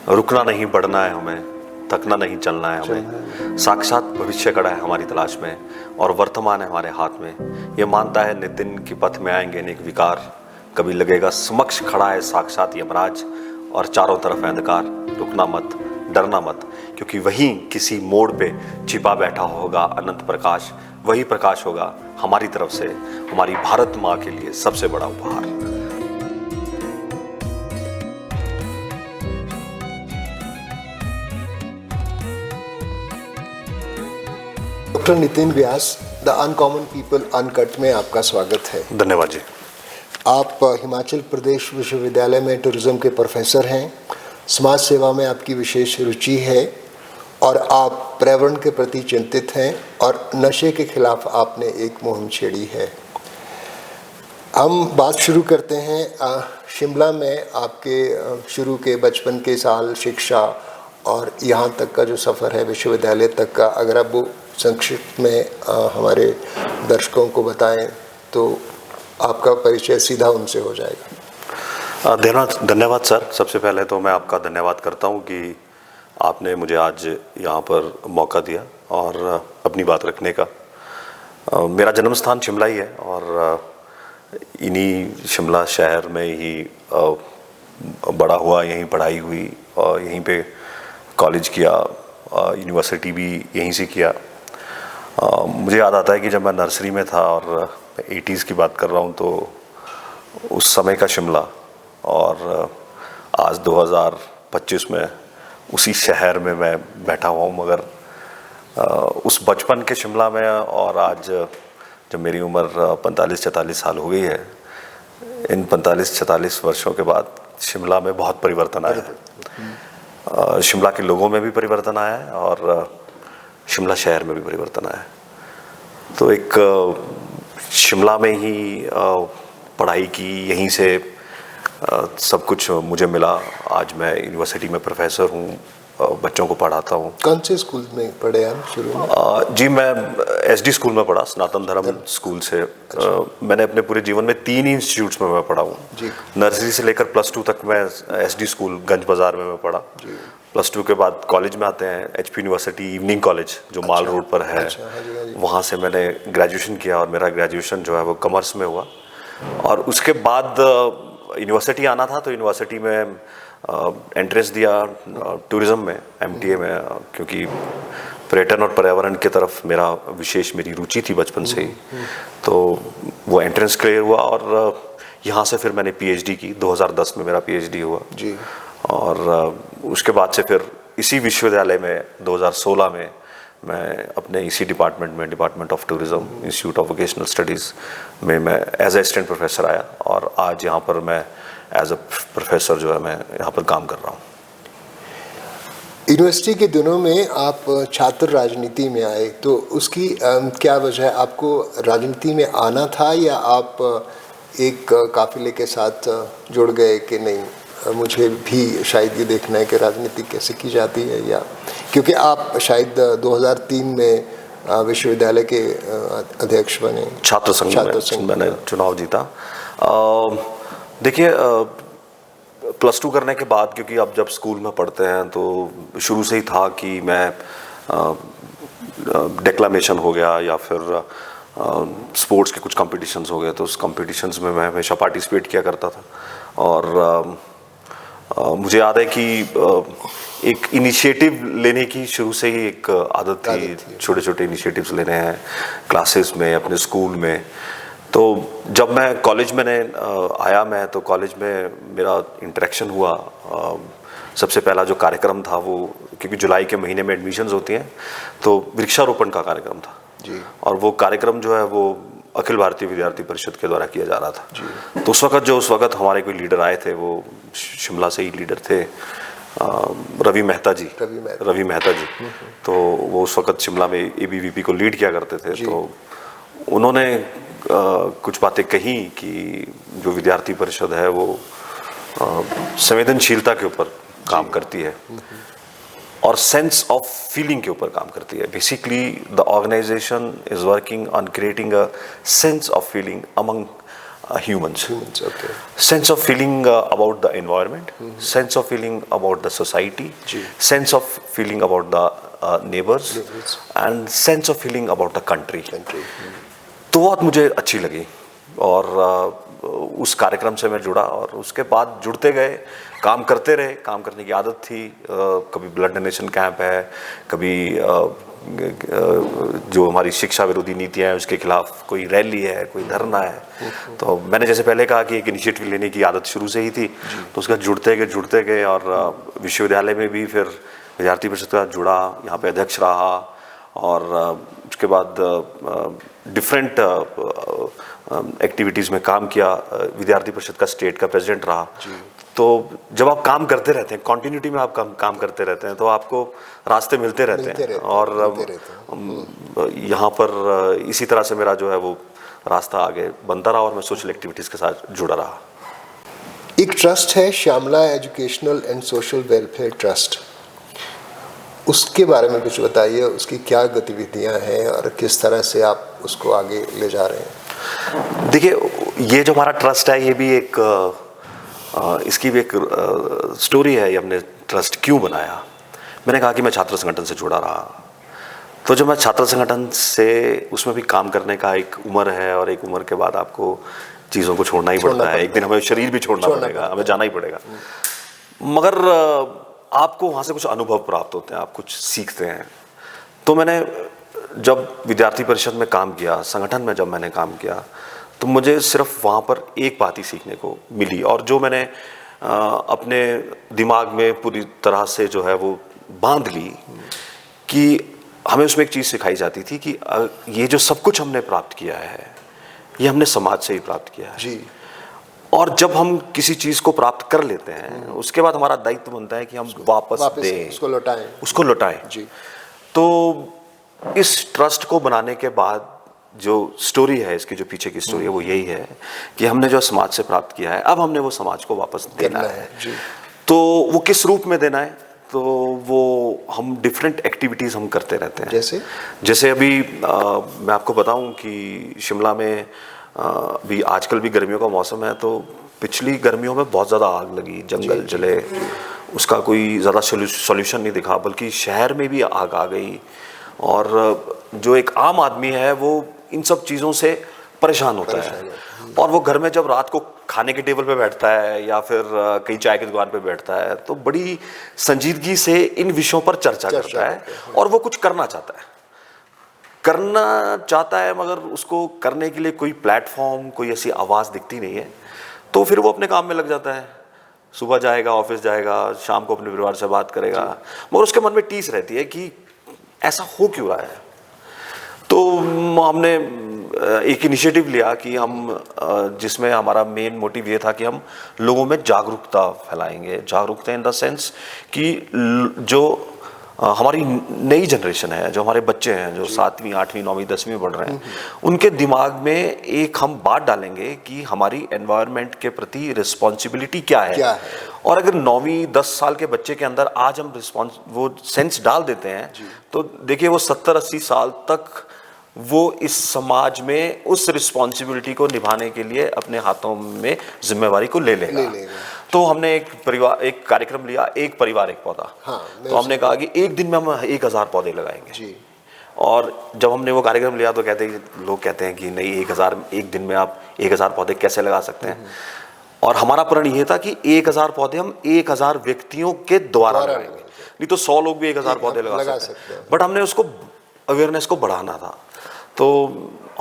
रुकना नहीं बढ़ना है हमें, थकना नहीं चलना है हमें, साक्षात भविष्य खड़ा है हमारी तलाश में और वर्तमान है हमारे हाथ में। ये मानता है नितिन कि पथ में आएंगे अनेक विकार, कभी लगेगा समक्ष खड़ा है साक्षात यमराज और चारों तरफ अंधकार। रुकना मत, डरना मत, क्योंकि वहीं किसी मोड़ पे छिपा बैठा होगा अनंत प्रकाश। वही प्रकाश होगा हमारी तरफ से हमारी भारत माँ के लिए सबसे बड़ा उपहार। Doctor Nitin Vyas, the uncommon people uncut में आपका स्वागत है। धन्यवाद जी। आप हिमाचल प्रदेश विश्वविद्यालय में टूरिज्म के प्रोफेसर हैं। समाज सेवा में आपकी विशेष रुचि है और आप पर्यावरण के प्रति चिंतित हैं और नशे के खिलाफ आपने एक मुहिम छेड़ी है। हम बात शुरू करते हैं शिमला में आपके शुरू के बचपन के साल, शिक्षा और यहाँ तक का जो सफ़र है विश्वविद्यालय तक का, अगर आप वो संक्षिप्त में हमारे दर्शकों को बताएं तो आपका परिचय सीधा उनसे हो जाएगा। धन्यवाद सर। सबसे पहले तो मैं आपका धन्यवाद करता हूँ कि आपने मुझे आज यहाँ पर मौका दिया और अपनी बात रखने का। मेरा जन्म स्थान शिमला ही है और इन्हीं शिमला शहर में ही बड़ा हुआ, यहीं पढ़ाई हुई और यहीं पे कॉलेज किया, यूनिवर्सिटी भी यहीं से किया। मुझे याद आता है कि जब मैं नर्सरी में था और 80s की बात कर रहा हूँ, तो उस समय का शिमला और आज 2025 में उसी शहर में मैं बैठा हुआ हूँ। मगर उस बचपन के शिमला में और आज जब मेरी उम्र 45-46 साल हो गई है, इन 45-46 वर्षों के बाद शिमला में बहुत परिवर्तन आया है। शिमला के लोगों में भी परिवर्तन आया है और शिमला शहर में भी परिवर्तन आया है। तो एक शिमला में ही पढ़ाई की, यहीं से सब कुछ मुझे मिला। आज मैं यूनिवर्सिटी में प्रोफेसर हूँ, बच्चों को पढ़ाता हूँ। कौन से स्कूल में पढ़े आप शुरू में? जी, मैं SD स्कूल में पढ़ा, सनातन धर्म स्कूल से। मैंने अपने पूरे जीवन में 3 ही इंस्टीट्यूट्स में मैं पढ़ा हूँ। नर्सरी से लेकर +2 तक मैं SD स्कूल गंज बाज़ार में मैं पढ़ा। +2 के बाद कॉलेज में आते हैं HP यूनिवर्सिटी इवनिंग कॉलेज, जो माल रोड पर है। वहाँ से मैंने ग्रेजुएशन किया और मेरा ग्रेजुएशन जो है वो कॉमर्स में हुआ। और उसके बाद यूनिवर्सिटी आना था, तो यूनिवर्सिटी में एंट्रेंस दिया टूरिज़्म में, MTA में, क्योंकि पर्यटन और पर्यावरण की तरफ मेरी रुचि थी बचपन से ही। तो वो एंट्रेंस क्लियर हुआ और यहाँ से फिर मैंने PhD की। 2010 में मेरा PhD हुआ जी। और उसके बाद से फिर इसी विश्वविद्यालय में 2016 में मैं अपने इसी डिपार्टमेंट में, department of tourism, institute of vocational studies में मैं एज ए असिस्टेंट प्रोफेसर आया और आज यहाँ पर मैं एज अ प्रोफेसर जो है मैं यहाँ पर काम कर रहा हूँ। यूनिवर्सिटी के दिनों में आप छात्र राजनीति में आए, तो उसकी क्या वजह है? आपको राजनीति में आना था या आप एक काफिले के साथ जुड़ गए कि नहीं, मुझे भी शायद ये देखना है कि राजनीति कैसे की जाती है? या क्योंकि आप शायद 2003 में विश्वविद्यालय के अध्यक्ष बने, छात्र संघ में मैंने चुनाव जीता। देखिए, +2 करने के बाद, क्योंकि अब जब स्कूल में पढ़ते हैं तो शुरू से ही था कि मैं डेक्लामेशन हो गया या फिर स्पोर्ट्स के कुछ कंपटीशंस हो गए, तो उस कंपटीशंस में मैं हमेशा पार्टिसिपेट किया करता था। और मुझे याद है कि एक इनिशिएटिव लेने की शुरू से ही एक आदत थी। छोटे छोटे इनिशिएटिव्स लेने हैं क्लासेस में, अपने स्कूल में। तो जब मैं कॉलेज में आया, मैं तो कॉलेज में मेरा इंटरेक्शन हुआ। सबसे पहला जो कार्यक्रम था वो, क्योंकि जुलाई के महीने में एडमिशन्स होती हैं, तो वृक्षारोपण का कार्यक्रम था जी। और वो कार्यक्रम जो है वो अखिल भारतीय विद्यार्थी परिषद के द्वारा किया जा रहा था जी। तो उस वक्त हमारे कोई लीडर आए थे, वो शिमला से ही लीडर थे, रवि मेहता जी। तो वो उस वक्त शिमला में ABVP को लीड किया करते थे। तो उन्होंने कुछ बातें कही कि जो विद्यार्थी परिषद है वो संवेदनशीलता के ऊपर काम करती है और सेंस ऑफ फीलिंग के ऊपर काम करती है। Basically the organisation is working on creating a sense of feeling among humans. Humans, okay. Sense of feeling about the environment, sense of feeling about the society, जी. sense of feeling about the neighbors, Neighbors. and sense of feeling about the country. Country. तो बहुत मुझे अच्छी लगी और उस कार्यक्रम से मैं जुड़ा और उसके बाद जुड़ते गए, काम करते रहे। काम करने की आदत थी, कभी ब्लड डोनेशन कैंप है, कभी जो हमारी शिक्षा विरोधी नीतियां हैं उसके खिलाफ कोई रैली है, कोई धरना है। तो मैंने जैसे पहले कहा कि एक इनिशिएटिव लेने की आदत शुरू से ही थी, तो उसका जुड़ते गए और विश्वविद्यालय में भी फिर विद्यार्थी परिषद का जुड़ा, यहाँ पे अध्यक्ष रहा और उसके बाद डिफरेंट एक्टिविटीज़ में काम किया। विद्यार्थी परिषद का स्टेट का प्रेसिडेंट रहा। तो जब आप काम करते रहते हैं, कॉन्टिन्यूटी में आप काम करते रहते हैं, तो आपको रास्ते मिलते रहते हैं और यहाँ पर इसी तरह से मेरा जो है वो रास्ता आगे बनता रहा और मैं सोशल एक्टिविटीज़ के साथ जुड़ा रहा। एक ट्रस्ट है Shyamala educational and social welfare trust, उसके बारे में कुछ बताइए। उसकी क्या गतिविधियां हैं और किस तरह से आप उसको आगे ले जा रहे हैं? देखिए, ये जो हमारा ट्रस्ट है, ये भी एक इसकी भी एक स्टोरी है। ये हमने ट्रस्ट क्यों बनाया? मैंने कहा कि मैं छात्र संगठन से जुड़ा रहा, तो जब मैं छात्र संगठन से उसमें भी काम करने का एक उम्र है और एक उम्र के बाद आपको चीज़ों को छोड़ना ही पड़ता है। एक दिन हमें शरीर भी छोड़ना पड़ेगा, हमें जाना ही पड़ेगा। मगर आपको वहाँ से कुछ अनुभव प्राप्त होते हैं, आप कुछ सीखते हैं। तो मैंने जब विद्यार्थी परिषद में काम किया, संगठन में जब मैंने काम किया, तो मुझे सिर्फ वहाँ पर एक बात ही सीखने को मिली और जो मैंने अपने दिमाग में पूरी तरह से जो है वो बांध ली कि हमें उसमें एक चीज़ सिखाई जाती थी कि ये जो सब कुछ हमने प्राप्त किया है, ये हमने समाज से ही प्राप्त किया है जी। और जब हम किसी चीज़ को प्राप्त कर लेते हैं, उसके बाद हमारा दायित्व बनता है कि हम वापस दें, उसको लौटाएं। जी। तो इस ट्रस्ट को बनाने के बाद जो स्टोरी है, इसकी जो पीछे की स्टोरी है, वो यही है कि हमने जो समाज से प्राप्त किया है, अब हमने वो समाज को वापस देना है। जी। तो वो किस रूप में देना है? तो वो हम डिफरेंट एक्टिविटीज़ हम करते रहते हैं। जैसे अभी मैं आपको बताऊं कि शिमला में अभी आजकल भी गर्मियों का मौसम है, तो पिछली गर्मियों में बहुत ज़्यादा आग लगी, जंगल जले, उसका कोई ज़्यादा सॉल्यूशन नहीं दिखा, बल्कि शहर में भी आग आ गई और जो एक आम आदमी है वो इन सब चीज़ों से परेशान होता है और वो घर में जब रात को खाने के टेबल पे बैठता है या फिर कहीं चाय की दुकान पे बैठता है, तो बड़ी संजीदगी से इन विषयों पर चर्चा करता है और वो कुछ करना चाहता है मगर उसको करने के लिए कोई प्लेटफॉर्म, कोई ऐसी आवाज़ दिखती नहीं है। तो फिर वो अपने काम में लग जाता है, सुबह जाएगा, ऑफिस जाएगा, शाम को अपने परिवार से बात करेगा, मगर उसके मन में टीस रहती है कि ऐसा हो क्यों रहा है। तो हमने एक इनिशिएटिव लिया कि हम जिसमें हमारा मेन मोटिव ये था कि हम लोगों में जागरूकता फैलाएंगे। जागरूकता इन द सेंस कि जो हमारी नई जनरेशन है, जो हमारे बच्चे हैं, जो 7वीं 8वीं 9वीं 10वीं में पढ़ रहे हैं, उनके दिमाग में एक हम बात डालेंगे कि हमारी एनवायरनमेंट के प्रति रिस्पॉन्सिबिलिटी क्या है। और अगर 9वीं 10 साल के बच्चे के अंदर आज हम वो सेंस डाल देते हैं, तो देखिए वो 70-80 साल तक वो इस समाज में उस रिस्पॉन्सिबिलिटी को निभाने के लिए अपने हाथों में जिम्मेवारी को ले लेगा। तो हमने एक कार्यक्रम लिया, एक परिवार एक पौधा। तो हमने कहा कि एक दिन में हम 1000 पौधे लगाएंगे। और जब हमने वो कार्यक्रम लिया तो लोग कहते हैं कि नहीं, 1000 एक दिन में आप 1000 पौधे कैसे लगा सकते हैं। और हमारा प्रण ये था कि 1000 पौधे हम 1000 व्यक्तियों के द्वारा लगाएंगे, नहीं तो 100 लोग भी 1000 पौधे लगा सकते हैं। बट हमने उसको अवेयरनेस को बढ़ाना था। तो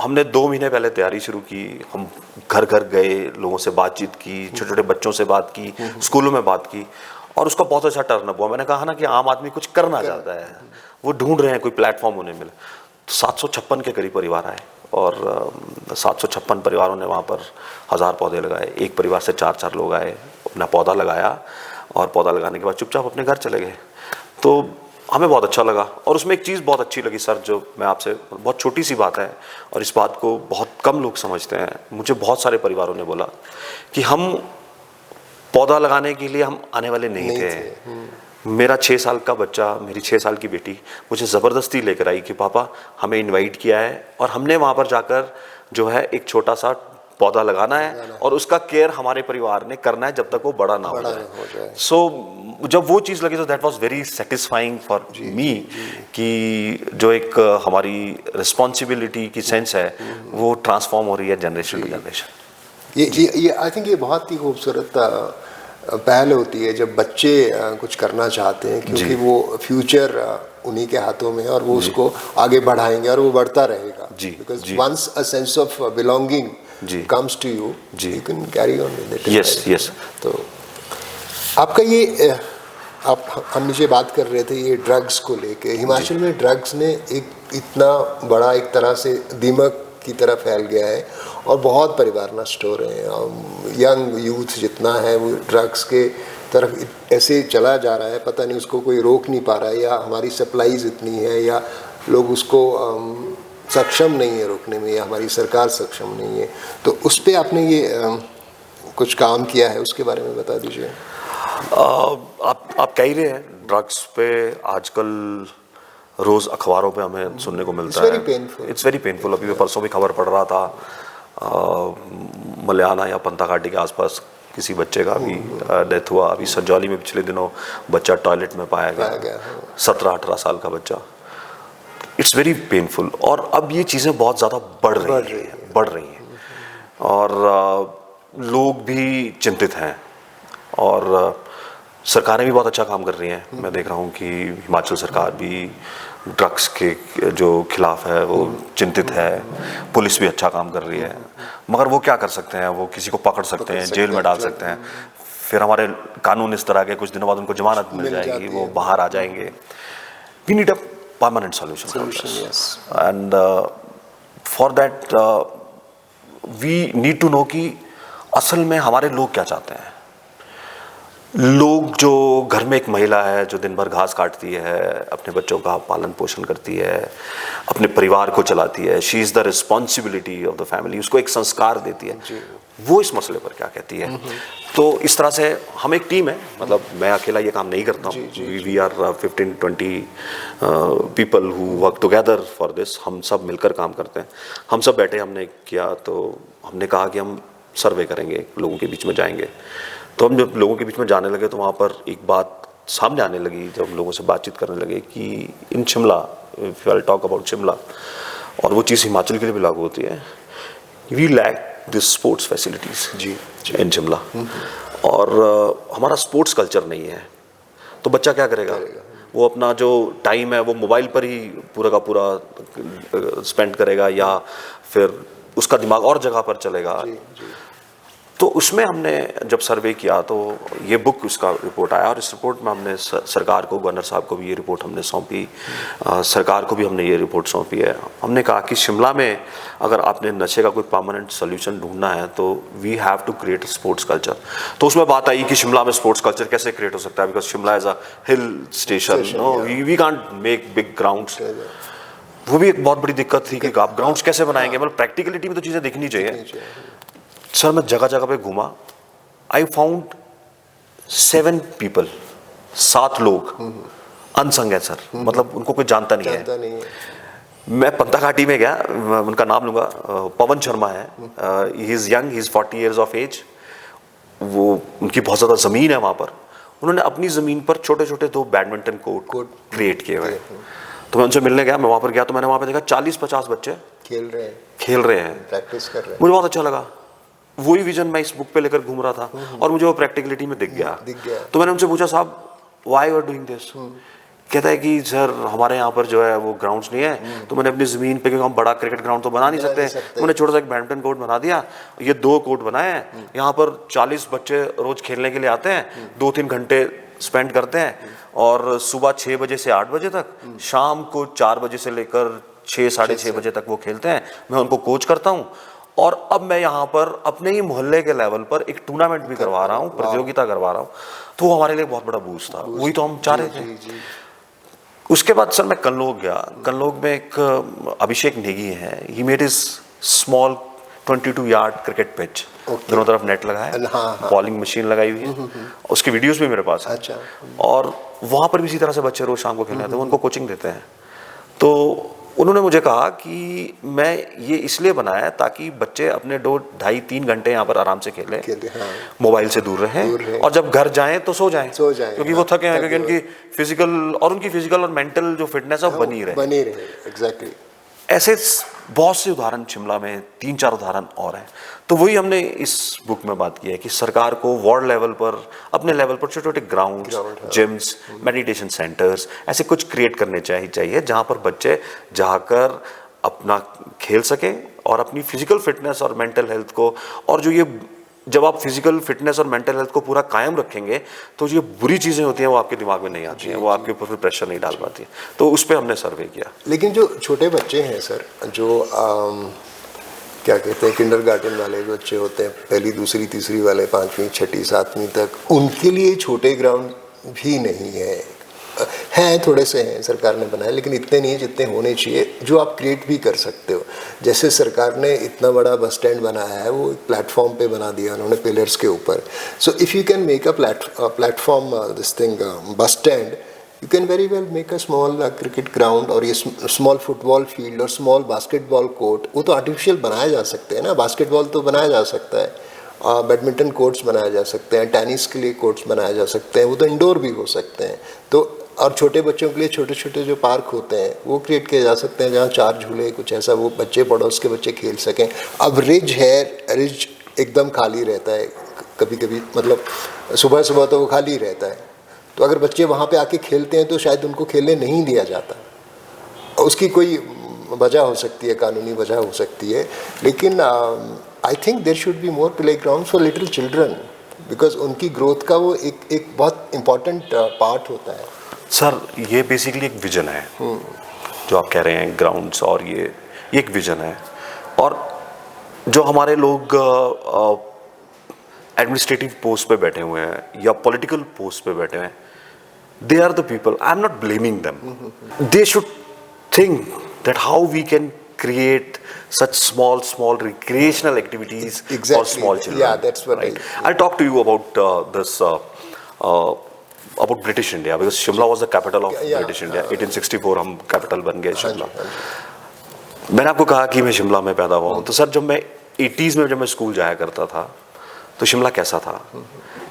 हमने 2 महीने पहले तैयारी शुरू की। हम घर घर गए, लोगों से बातचीत की, छोटे छोटे बच्चों से बात की, स्कूलों में बात की और उसका बहुत अच्छा टर्नअप हुआ। मैंने कहा ना कि आम आदमी कुछ करना चाहता है, वो ढूंढ रहे हैं कोई प्लेटफॉर्म उन्हें मिले। तो 756 के करीब परिवार आए और 756 परिवारों ने वहाँ पर 1000 पौधे लगाए। एक परिवार से 4-4 लोग आए, अपना पौधा लगाया और पौधा लगाने के बाद चुपचाप अपने घर चले गए। तो हमें बहुत अच्छा लगा। और उसमें एक चीज़ बहुत अच्छी लगी सर, जो मैं आपसे, बहुत छोटी सी बात है और इस बात को बहुत कम लोग समझते हैं। मुझे बहुत सारे परिवारों ने बोला कि हम पौधा लगाने के लिए हम आने वाले नहीं थे। मेरा 6 साल का बच्चा, मेरी 6 साल की बेटी मुझे ज़बरदस्ती लेकर आई कि पापा हमें इनवाइट किया है और हमने वहाँ पर जाकर जो है एक छोटा सा पौधा लगाना है और उसका केयर हमारे परिवार ने करना है जब तक वो बड़ा ना हो जाए। सो जब वो चीज़ लगी तो that was very satisfying for me कि जो एक हमारी रिस्पॉन्सिबिलिटी की सेंस है वो ट्रांसफॉर्म हो रही है जनरेशन टू जनरेशन। ये आई थिंक ये बहुत ही खूबसूरत पहल होती है जब बच्चे कुछ करना चाहते हैं, क्योंकि वो फ्यूचर उन्हीं के हाथों में है और वो उसको आगे बढ़ाएंगे और वो बढ़ता रहेगा। Because once a sense of belonging comes to you, you can carry on with it. Yes. तो आपका ये आप हम नीचे बात कर रहे थे ये ड्रग्स को लेके, हिमाचल में ड्रग्स ने एक इतना बड़ा एक तरह से दीमक की तरह फैल गया है और बहुत परिवार नष्ट हो रहे हैं। यंग यूथ जितना है वो ड्रग्स के तरफ ऐसे चला जा रहा है, पता नहीं उसको कोई रोक नहीं पा रहा है, या हमारी सप्लाईज इतनी है, या लोग उसको सक्षम नहीं है रोकने में, या हमारी सरकार सक्षम नहीं है। तो उस पर आपने ये कुछ काम किया है, उसके बारे में बता दीजिए। आप कह ही रहे हैं ड्रग्स पे आजकल रोज अखबारों पे हमें सुनने को मिलता है। It's very painful. अभी मैं परसों भी खबर पढ़ रहा था मल्याना या पंता घाटी के आसपास किसी बच्चे का भी डेथ हुआ। अभी संजौली में पिछले दिनों बच्चा टॉयलेट में पाया गया 17-18 साल का बच्चा। It's very painful. और अब ये चीज़ें बहुत ज़्यादा बढ़ रही हैं और लोग भी चिंतित हैं और सरकारें भी बहुत अच्छा काम कर रही हैं। मैं देख रहा हूँ कि हिमाचल सरकार भी ड्रग्स के जो खिलाफ है वो चिंतित है, पुलिस भी अच्छा काम कर रही है। मगर वो क्या कर सकते हैं, वो किसी को पकड़ सकते हैं, जेल में डाल सकते हैं, फिर हमारे कानून इस तरह के कुछ दिनों बाद उनको जमानत मिल जाएगी, वो बाहर आ जाएंगे। We need a permanent solution and for that we need to know कि असल में हमारे लोग क्या चाहते हैं। लोग जो घर में एक महिला है जो दिन भर घास काटती है, अपने बच्चों का पालन पोषण करती है, अपने परिवार को चलाती है, she is the responsibility of the family, उसको एक संस्कार देती है, वो इस मसले पर क्या कहती है। तो इस तरह से हम एक टीम है, मतलब मैं अकेला ये काम नहीं करता हूँ। We are 15-20 people who work together for this. हम सब मिलकर काम करते हैं। हम सब बैठे हमने किया तो हमने कहा कि हम सर्वे करेंगे, लोगों के बीच में जाएंगे। तो हम जब लोगों के बीच में जाने लगे तो वहाँ पर एक बात सामने आने लगी, जब हम लोगों से बातचीत करने लगे कि in Shimla, if I talk about Shimla, और वो चीज़ हिमाचल के लिए भी लागू होती है, we lack this sports facilities in Shimla. और हमारा स्पोर्ट्स कल्चर नहीं है। तो बच्चा क्या करेगा? वो अपना जो टाइम है वो मोबाइल पर ही पूरा का पूरा स्पेंड करेगा, या फिर उसका दिमाग और जगह पर चलेगा। तो उसमें हमने जब सर्वे किया तो ये बुक, उसका रिपोर्ट आया और इस रिपोर्ट में हमने सरकार को, गवर्नर साहब को भी ये रिपोर्ट हमने सौंपी, सरकार को भी हमने ये रिपोर्ट सौंपी है। हमने कहा कि शिमला में अगर आपने नशे का कोई परमानेंट सोल्यूशन ढूंढना है तो we have to create sports culture. तो उसमें बात आई कि शिमला में स्पोर्ट्स कल्चर कैसे क्रिएट हो सकता है, because Shimla is a hill station, no we can't make big grounds. वो भी एक बहुत बड़ी दिक्कत थी कि आप ग्राउंड्स कैसे बनाएंगे, मतलब प्रैक्टिकलिटी में तो चीज़ें दिखनी चाहिए। सर मैं जगह जगह पे घूमा, आई फाउंड 7 पीपल, 7 लोग अनसंग है सर, मतलब उनको कोई जानता नहीं है। मैं पंता घाटी में गया, उनका नाम लूंगा, पवन शर्मा है, he is young, he is 40 years of age. वो उनकी बहुत ज़्यादा ज़मीन है वहाँ पर। उन्होंने अपनी ज़मीन पर छोटे छोटे 2 बैडमिंटन कोर्ट क्रिएट किए हुए। तो मैं उनसे मिलने गया, मैं वहाँ पर गया तो मैंने वहाँ पर देखा 40-50 बच्चे खेल रहे हैं, प्रैक्टिस कर रहे हैं। मुझे बहुत अच्छा लगा। वही विजन मैं इस बुक पे लेकर घूम रहा था और मुझे वो प्रैक्टिकलिटी में दिख गया। तो मैंने उनसे पूछा, साहब why you are doing this? कहता है कि सर हमारे यहाँ पर जो है वो ग्राउंड्स नहीं है, तो मैंने अपनी ज़मीन पे, क्योंकि हम बड़ा क्रिकेट ग्राउंड तो बना नहीं सकते, तो मैंने छोटा सा एक बैडमिंटन कोर्ट बना दिया। ये 2 कोर्ट बनाए हैं, यहाँ पर 40 बच्चे रोज खेलने के लिए आते हैं, 2-3 घंटे स्पेंड करते हैं, और सुबह 6 बजे से 8 बजे तक, शाम को 4 बजे से लेकर 6-6:30 बजे तक वो खेलते हैं। मैं उनको कोच करता हूँ और अब मैं यहाँ पर अपने ही मोहल्ले के लेवल पर एक टूर्नामेंट भी करवा रहा हूँ, प्रतियोगिता करवा रहा हूँ। तो वो हमारे लिए बहुत बड़ा बूस्ट था, वही तो हम चाह रहे थे। उसके बाद सर मैं कन्नौग गया। कन्नौग में एक अभिषेक नेगी है, he made his small 22 yard cricket pitch, दोनों तरफ नेट लगा है, बॉलिंग मशीन लगाई हुई है, उसकी वीडियोस भी मेरे पास है। और वहाँ पर भी इसी तरह से बच्चे रोज शाम को खेलने आते हैं, उनको कोचिंग देते हैं। तो उन्होंने मुझे कहा कि मैं ये इसलिए बनाया है ताकि बच्चे अपने 2-2.5-3 घंटे यहाँ पर आराम से खेलें, हाँ। मोबाइल से दूर रहें और जब घर जाएं तो सो जाएं क्योंकि वो थके हैं, क्योंकि उनकी फिजिकल और मेंटल जो फिटनेस है वो बनी रहे। एग्जैक्टली। ऐसे बहुत से उदाहरण शिमला में 3-4 उदाहरण और हैं। तो वही हमने इस बुक में बात की है कि सरकार को वार्ड लेवल पर, अपने लेवल पर छोटे छोटे ग्राउंड्स, जिम्स, मेडिटेशन सेंटर्स ऐसे कुछ क्रिएट करने चाहिए जहाँ पर बच्चे जाकर अपना खेल सकें और अपनी फिजिकल फिटनेस और मेंटल हेल्थ को, और जो ये जब आप फिजिकल फिटनेस और मेंटल हेल्थ को पूरा कायम रखेंगे तो जो बुरी चीज़ें होती हैं वो आपके दिमाग में नहीं आती हैं, वो आपके ऊपर फिर प्रेशर नहीं डाल पाती हैं। तो उस पर हमने सर्वे किया। लेकिन जो छोटे बच्चे हैं सर, जो क्या कहते हैं किंडरगार्टन वाले जो बच्चे होते हैं, पहली दूसरी तीसरी वाले, 5वीं 6ठी 7वीं तक, उनके लिए छोटे ग्राउंड भी नहीं है। हैं, थोड़े से हैं, सरकार ने बनाए, लेकिन इतने नहीं जितने होने चाहिए, जो आप क्रिएट भी कर सकते हो। जैसे सरकार ने इतना बड़ा बस स्टैंड बनाया है, वो एक प्लेटफॉर्म पे बना दिया उन्होंने पिलर्स के ऊपर। So if you can make a platform this thing bus stand, you can very well make a small cricket ground, और ये स्मॉल फुटबॉल फील्ड और स्मॉल बास्केटबॉल कोर्ट, वो तो आर्टिफिशियल बनाए जा सकते हैं ना। बास्केटबॉल तो बनाया जा सकता है, बैडमिंटन कोर्ट्स बनाए जा सकते हैं, टेनिस के लिए कोर्ट्स बनाए जा सकते हैं, वो तो इंडोर भी हो सकते हैं। तो और छोटे बच्चों के लिए छोटे छोटे जो पार्क होते हैं वो क्रिएट किए जा सकते हैं, जहाँ 4 झूले कुछ ऐसा, वो बच्चे पड़ोस के बच्चे खेल सकें। अब रिज है, रिज एकदम खाली रहता है कभी कभी, मतलब सुबह सुबह तो वो खाली रहता है, तो अगर बच्चे वहाँ पे आके खेलते हैं तो शायद उनको खेलने नहीं दिया जाता। उसकी कोई वजह हो सकती है, कानूनी वजह हो सकती है, लेकिन I think there should be more play ground for little children, because उनकी ग्रोथ का वो एक बहुत इम्पॉर्टेंट पार्ट होता है। सर ये बेसिकली एक विजन है जो आप कह रहे हैं ग्राउंड्स, और ये एक विजन है। और जो हमारे लोग एडमिनिस्ट्रेटिव पोस्ट पे बैठे हुए हैं या पॉलिटिकल पोस्ट पे बैठे हैं, they are the people, I am not blaming them, they should think that how we can create such small recreational activities for small children. Yeah, that's what right? I'll talk to you about this about British India, because Shimla was the capital of British India. 1864 हम capital बन गए शिमला। मैंने आपको कहा कि मैं शिमला में पैदा हुआ हूँ, तो सर जब मैं 80s में जब मैं स्कूल जाया करता था तो शिमला कैसा था?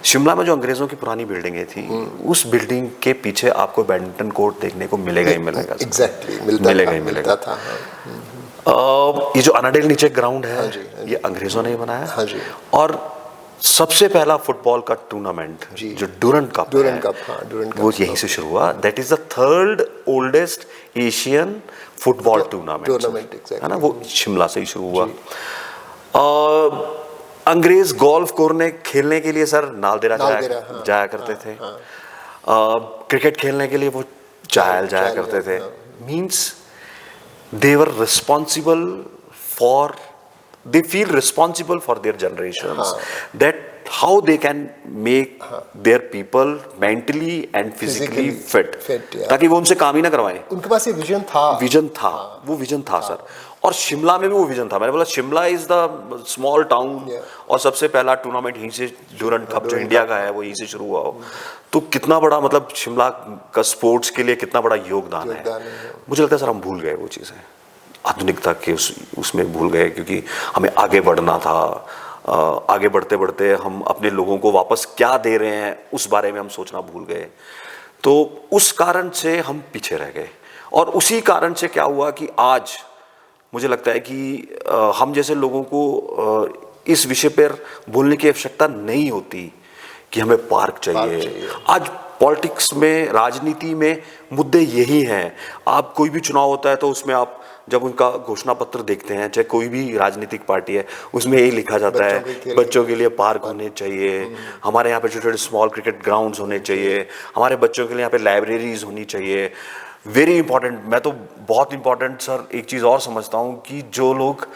शिमला में जो अंग्रेजों की पुरानी बिल्डिंगें थी, उस बिल्डिंग के पीछे आपको बैडमिंटन कोर्ट देखने को मिलेगा ही मिलेगा। एग्जैक्टली, मिलेगा था। ये जो अनाडेल नीचे ग्राउंड है, ये अंग्रेजों ने ही बनाया। हाँ जी। और सबसे पहला फुटबॉल का टूर्नामेंट जो डूरंट कप वो यहीं से शुरू हुआ। That is the 3rd oldest Asian football tournament, है ना, वो शिमला से ही शुरू हुआ। अंग्रेज गोल्फ कोरने खेलने के लिए सर नालदेहरा जाया करते थे। क्रिकेट खेलने के लिए वो जाया करते थे। Means they were responsible for, they feel responsible for their generations, that how they can make their people mentally and physically fit, ताकि वो उनसे काम ही ना करवाएं। उनके पास ये विजन था, वो विजन था सर। और शिमला में भी वो विजन था। मैंने बोला Shimla is the small town, और सबसे पहला टूर्नामेंट यहीं से, डूरंट कप जो इंडिया का है वो यहीं से शुरू हुआ हो, तो कितना बड़ा, मतलब शिमला का स्पोर्ट्स के लिए कितना बड़ा योगदान है। मुझे लगता है सर हम भूल गए वो चीज़ें, आधुनिकता के उसमें भूल गए, क्योंकि हमें आगे बढ़ना था। आगे बढ़ते बढ़ते हम अपने लोगों को वापस क्या दे रहे हैं उस बारे में हम सोचना भूल गए। तो उस कारण से हम पीछे रह गए, और उसी कारण से क्या हुआ कि आज मुझे लगता है कि हम जैसे लोगों को इस विषय पर बोलने की आवश्यकता नहीं होती कि हमें पार्क चाहिए। आज पॉलिटिक्स में, राजनीति में मुद्दे यही हैं। आप कोई भी चुनाव होता है तो उसमें आप जब उनका घोषणा पत्र देखते हैं, चाहे कोई भी राजनीतिक पार्टी है, उसमें यही लिखा जाता है बच्चों के लिए पार्क होने चाहिए, हमारे यहाँ पे छोटे छोटे स्मॉल क्रिकेट ग्राउंड्स होने चाहिए, हमारे बच्चों के लिए यहाँ पे लाइब्रेरीज होनी चाहिए। वेरी इंपॉर्टेंट, मैं तो बहुत इंपॉर्टेंट सर एक चीज़ और समझता हूँ कि जो लोग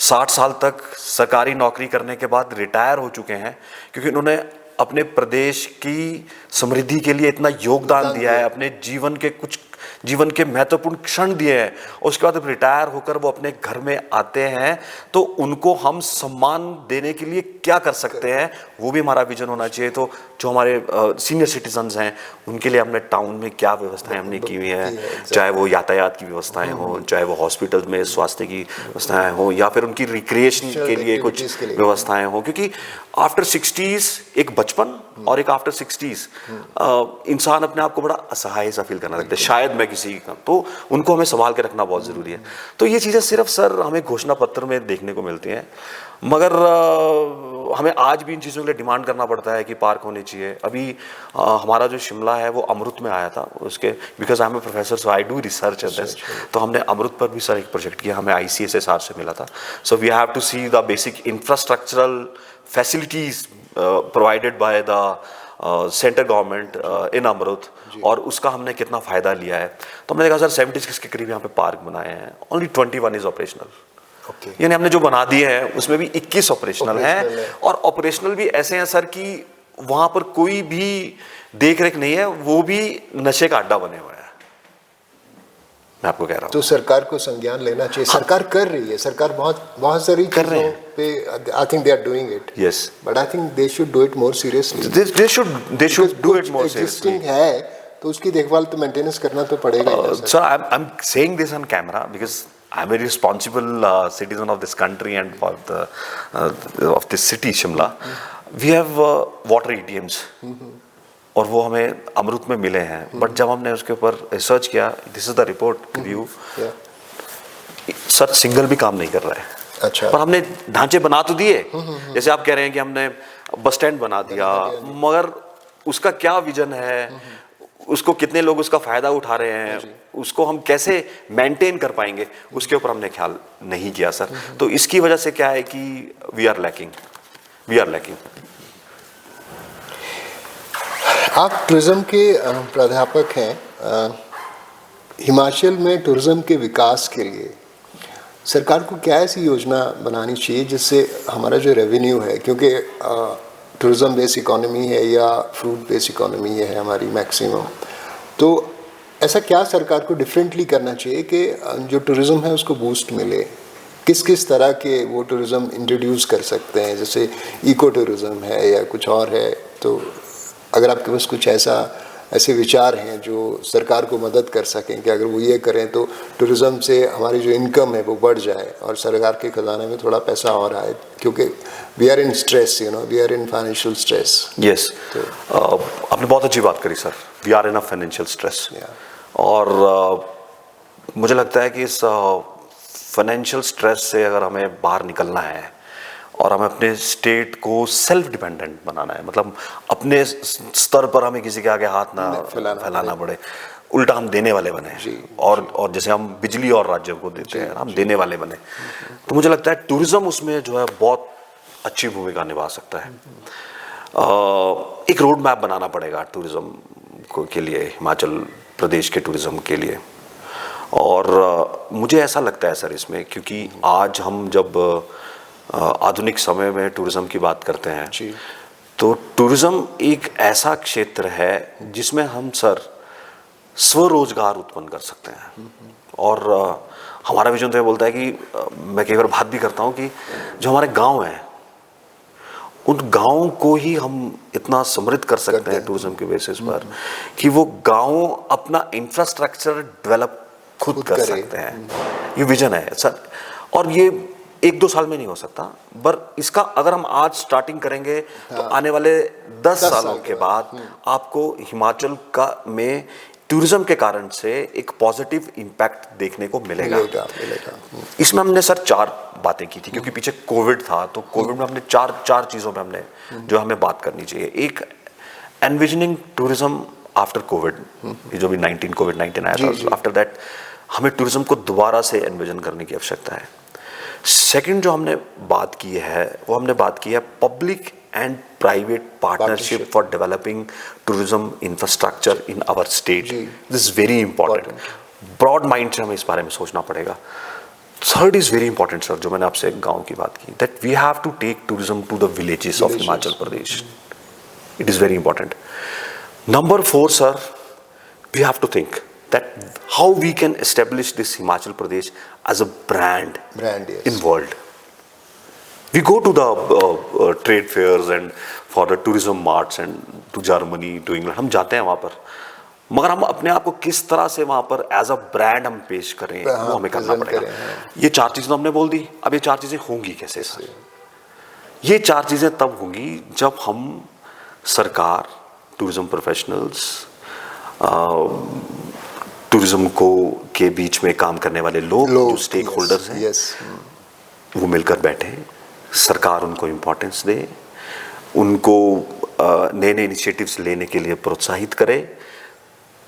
60 साल तक सरकारी नौकरी करने के बाद रिटायर हो चुके हैं, क्योंकि उन्होंने अपने प्रदेश की समृद्धि के लिए इतना योगदान दिया है, अपने जीवन के कुछ जीवन के महत्वपूर्ण क्षण दिए हैं, उसके बाद रिटायर होकर वो अपने घर में आते हैं, तो उनको हम सम्मान देने के लिए क्या कर सकते हैं, वो भी हमारा विजन होना चाहिए। तो जो हमारे सीनियर सिटीजन्स हैं उनके लिए हमने टाउन में क्या व्यवस्थाएं हमने की हुई हैं, चाहे वो यातायात की व्यवस्थाएं हों, चाहे वो हॉस्पिटल में स्वास्थ्य की व्यवस्थाएं हों, या फिर उनकी रिक्रिएशन के लिए कुछ व्यवस्थाएं हों। क्योंकि आफ्टर 60s एक बचपन और एक आफ्टर 60s इंसान अपने आप को बड़ा असहाय सा फील करना लगता है, शायद मैं किसी का, तो उनको हमें संभाल के रखना बहुत ज़रूरी है। तो ये चीज़ें सिर्फ सर हमें घोषणा पत्र में देखने को मिलती हैं, मगर हमें आज भी इन चीज़ों के लिए डिमांड करना पड़ता है कि पार्क होने चाहिए। अभी हमारा जो शिमला है वो अमृत में आया था, उसके because I am a professor so I do research at this, तो हमने अमृत पर भी सर एक प्रोजेक्ट किया, हमें ICSSR से मिला था। So we have to see the basic infrastructural facilities provided by the central government in Amrit, और उसका हमने कितना फ़ायदा लिया है। तो हमने देखा सर 76 के करीब यहाँ पे पार्क बनाए हैं, ओनली 21 इज़ ऑपरेशनल। यानी हमने जो बना दिए हैं उसमें भी 21 ऑपरेशनल हैं, और ऑपरेशनल भी ऐसे हैं सर कि वहाँ पर कोई भी देख रेख नहीं है, वो भी नशे का अड्डा बने हुए हैं, मैं आपको कह रहा हूँ। तो सरकार को संज्ञान लेना चाहिए। सरकार कर रही है, सरकार बहुत सारी कर रहे हैं पे, I think they are doing it, yes, but I think they should do it more seriously. They should do it more seriously है तो उसकी देखभाल तो मेंटेनेंस करना तो पड़ेगा ही। Sir I am saying this on camera because I am a responsible citizen of this country and of this city Shimla. We have water ATMs, और वो हमें अमृत में मिले हैं, बट जब हमने उसके ऊपर रिसर्च किया, this is the report review, sir single भी काम नहीं कर रहा है। अच्छा, पर हमने ढांचे बना तो दिए, जैसे आप कह रहे हैं कि हमने बस स्टैंड बना दिया, मगर उसका क्या विजन है, उसको कितने लोग उसका फायदा उठा रहे हैं, उसको हम कैसे मेंटेन कर पाएंगे, उसके ऊपर हमने ख्याल नहीं किया सर। तो इसकी वजह से क्या है कि वी आर लैकिंग। आप टूरिज्म के प्राध्यापक हैं। हिमाचल में टूरिज्म के विकास के लिए सरकार को क्या ऐसी योजना बनानी चाहिए जिससे हमारा जो रेवेन्यू है, क्योंकि टूरिज्म बेस्ड इकोनॉमी है या फ्रूट बेस्ड इकोनॉमी है हमारी मैक्सिमम, तो ऐसा क्या सरकार को डिफरेंटली करना चाहिए कि जो टूरिज्म है उसको बूस्ट मिले? किस किस तरह के वो टूरिज्म इंट्रोड्यूस कर सकते हैं, जैसे इको टूरिज्म है या कुछ और है? तो अगर आपके पास कुछ ऐसे विचार हैं जो सरकार को मदद कर सकें कि अगर वो ये करें तो टूरिज्म से हमारी जो इनकम है वो बढ़ जाए और सरकार के खजाने में थोड़ा पैसा और आए, क्योंकि we are in stress, we are in financial stress. Yes, आपने बहुत अच्छी बात करी sir, we are in a financial stress, और मुझे लगता है कि इस फाइनेंशियल स्ट्रेस से अगर हमें बाहर निकलना है और हमें अपने स्टेट को सेल्फ डिपेंडेंट बनाना है, मतलब अपने स्तर पर हमें किसी के आगे हाथ ना फैलाना पड़े, उल्टा हम देने वाले बने, और जैसे हम बिजली और राज्यों को देते हैं, हम देने वाले बने। तो मुझे लगता है टूरिज्म उसमें जो है बहुत अच्छी भूमिका निभा सकता है। एक रोड मैप बनाना पड़ेगा टूरिज्म के लिए, हिमाचल प्रदेश के टूरिज्म के लिए, और मुझे ऐसा लगता है सर इसमें, क्योंकि आज हम जब आधुनिक समय में टूरिज्म की बात करते हैं तो टूरिज्म एक ऐसा क्षेत्र है जिसमें हम सर स्वरोजगार उत्पन्न कर सकते हैं। और हमारा विजन तो ये बोलता है कि मैं कई बार बात भी करता हूँ कि जो हमारे गांव हैं उन गाँव को ही हम इतना समृद्ध कर सकते हैं टूरिज्म के बेसिस पर कि वो गाँव अपना इंफ्रास्ट्रक्चर डेवलप खुद कर सकते हैं। ये विजन है सर, और ये 1-2 साल में नहीं हो सकता, पर इसका अगर हम आज स्टार्टिंग करेंगे तो आने वाले 10 सालों के बाद आपको हिमाचल का में टूरिज्म के कारण से एक पॉजिटिव इम्पैक्ट देखने को मिलेगा। इसमें हमने सर 4 बातें की थी, क्योंकि पीछे कोविड था, तो कोविड में हमने चार चीज़ों में हमने जो हमें बात करनी चाहिए। एक, एनविजनिंग टूरिज्म आफ्टर कोविड, ये जो भी कोविड-19 आया था, आफ्टर दैट हमें टूरिज्म को दोबारा से एनविजन करने की आवश्यकता है। सेकंड जो हमने बात की है वो हमने बात की है public and private partnership for developing tourism infrastructure in our state. This is very important, broad mind से हमें इस बारे में सोचना पड़ेगा। Third is very important sir, जो मैंने आपसे गांव की बात की, that we have to take tourism to the villages of Himachal Pradesh. It is very important. Number 4 sir, we have to think that how we can establish this Himachal Pradesh as a brand yes. in world. We go to the trade fairs and for the tourism marts and to Germany, to England, हम जाते हैं वहाँ पर, मगर हम अपने आप को किस तरह से वहाँ पर एज अ ब्रांड हम पेश करें, वो हमें करना पड़ेगा। ये 4 चीज़ें तो हमने बोल दी, अब ये 4 चीज़ें होंगी कैसे सर? ये 4 चीज़ें तब होंगी जब हम सरकार, टूरिज्म प्रोफेशनल्स, टूरिज्म को के बीच में काम करने वाले लोग जो स्टेक होल्डर्स हैं, वो मिलकर बैठे, सरकार उनको इम्पोर्टेंस दे, उनको नए नए इनिशिएटिव्स लेने के लिए प्रोत्साहित करे,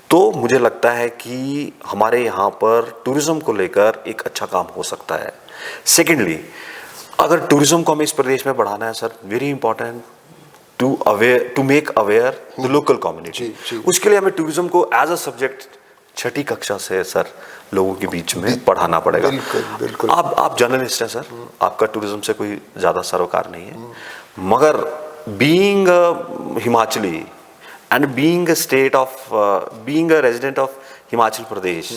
तो मुझे लगता है कि हमारे यहाँ पर टूरिज्म को लेकर एक अच्छा काम हो सकता है। सेकेंडली, अगर टूरिज्म को हमें इस प्रदेश में बढ़ाना है sir, very important to make aware the local community. उसके लिए हमें टूरिज्म को एज अ सब्जेक्ट 6ठी कक्षा से सर लोगों के बीच में पढ़ाना पड़ेगा। बिल्कुल। आप जर्नलिस्ट हैं सर, आपका टूरिज्म से कोई ज़्यादा सरोकार नहीं है, मगर being Himachali and being a state of being a resident of Himachal Pradesh,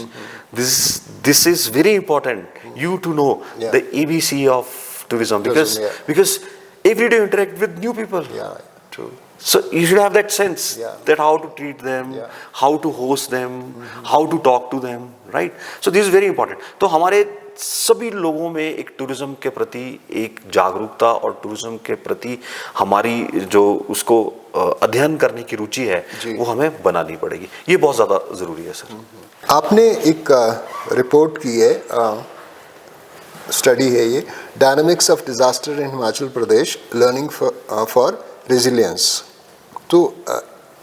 this is very important you to know the ABC of tourism, because every day you interact with new people. True. So you should have that sense that how to treat them, how to host them, how to talk to them, right? So this is very important. तो हमारे सभी लोगों में एक tourism के प्रति एक जागरूकता और टूरिज्म के प्रति हमारी जो उसको अध्ययन करने की रुचि है वो हमें बनानी पड़ेगी। ये बहुत ज़्यादा ज़रूरी है सर। आपने एक रिपोर्ट की है, स्टडी है ये, dynamics of disaster in Himachal Pradesh, learning for resilience. तो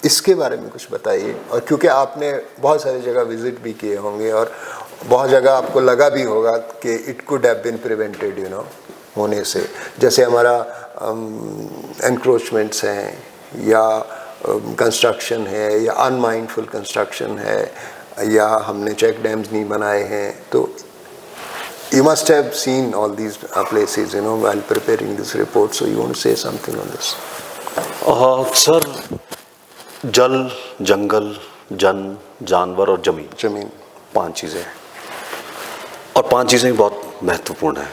इसके बारे में कुछ बताइए, और क्योंकि आपने बहुत सारी जगह विजिट भी किए होंगे और बहुत जगह आपको लगा भी होगा कि it could have been prevented होने से, जैसे हमारा एनक्रोचमेंट्स हैं या कंस्ट्रक्शन है या अनमाइंडफुल कंस्ट्रक्शन है या हमने चेक डैम्स नहीं बनाए हैं। तो you must have seen all these places while preparing this report, so you want to say something on this? Sir, जल, जंगल, जन, जानवर और जमीन 5 चीज़ें हैं, और 5 चीज़ें भी बहुत महत्वपूर्ण हैं,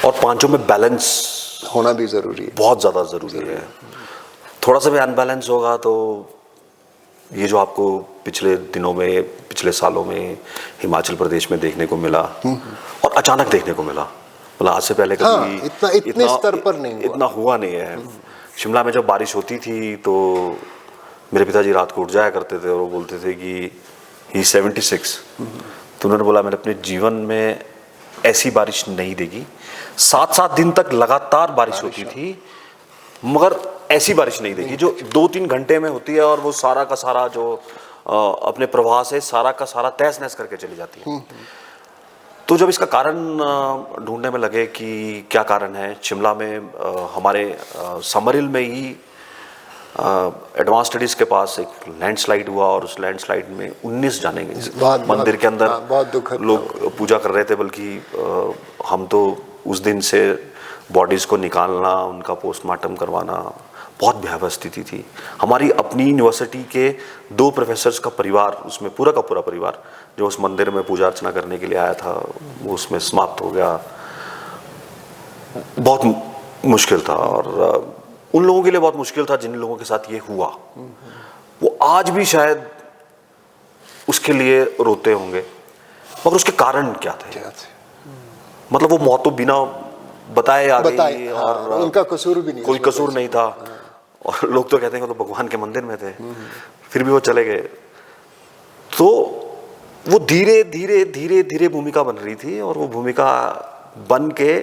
और पांचों में बैलेंस होना भी ज़रूरी है, बहुत ज़्यादा ज़रूरी है। थोड़ा सा भी अनबैलेंस होगा तो ये जो आपको पिछले दिनों में, पिछले सालों में हिमाचल प्रदेश में देखने को मिला और अचानक देखने को मिला, मतलब आज से पहले कभी इतने स्तर पर नहीं हुआ, इतना हुआ नहीं है। शिमला में जब बारिश होती थी तो मेरे पिताजी रात को उठ जाया करते थे और वो बोलते थे कि ही 76, तो उन्होंने बोला मैंने अपने जीवन में ऐसी बारिश नहीं देखी। 7-7 दिन तक लगातार बारिश होती थी, मगर ऐसी बारिश नहीं देखी जो 2-3 घंटे में होती है और वो सारा का सारा जो अपने प्रवाह से सारा का सारा तहस नहस करके चली जाती है। तो जब इसका कारण ढूंढने में लगे कि क्या कारण है, शिमला में हमारे समरहिल में ही एडवांस स्टडीज के पास एक लैंडस्लाइड हुआ और उस लैंडस्लाइड में 19 जाने गए मंदिर के अंदर लोग पूजा कर रहे थे, बल्कि हम तो उस दिन से बॉडीज़ को निकालना, उनका पोस्टमार्टम करवाना, बहुत भयावह स्थिति थी। हमारी अपनी यूनिवर्सिटी के 2 प्रोफेसर्स का परिवार, उसमें पूरा का पूरा परिवार जो उस मंदिर में पूजा अर्चना करने के लिए आया था, वो उसमें समाप्त हो गया। बहुत मुश्किल था, और उन लोगों के लिए बहुत मुश्किल था जिन लोगों के साथ ये हुआ। वो आज भी शायद उसके लिए रोते होंगे, मगर उसके कारण क्या थे? मतलब वो मौत तो बिना बताए आ गई, और उनका कसूर भी नहीं, कोई कसूर नहीं था, और लोग तो कहते हैं वो तो भगवान के मंदिर में थे, फिर भी वो चले गए। तो वो धीरे धीरे धीरे धीरे भूमिका बन रही थी, और वो भूमिका बन के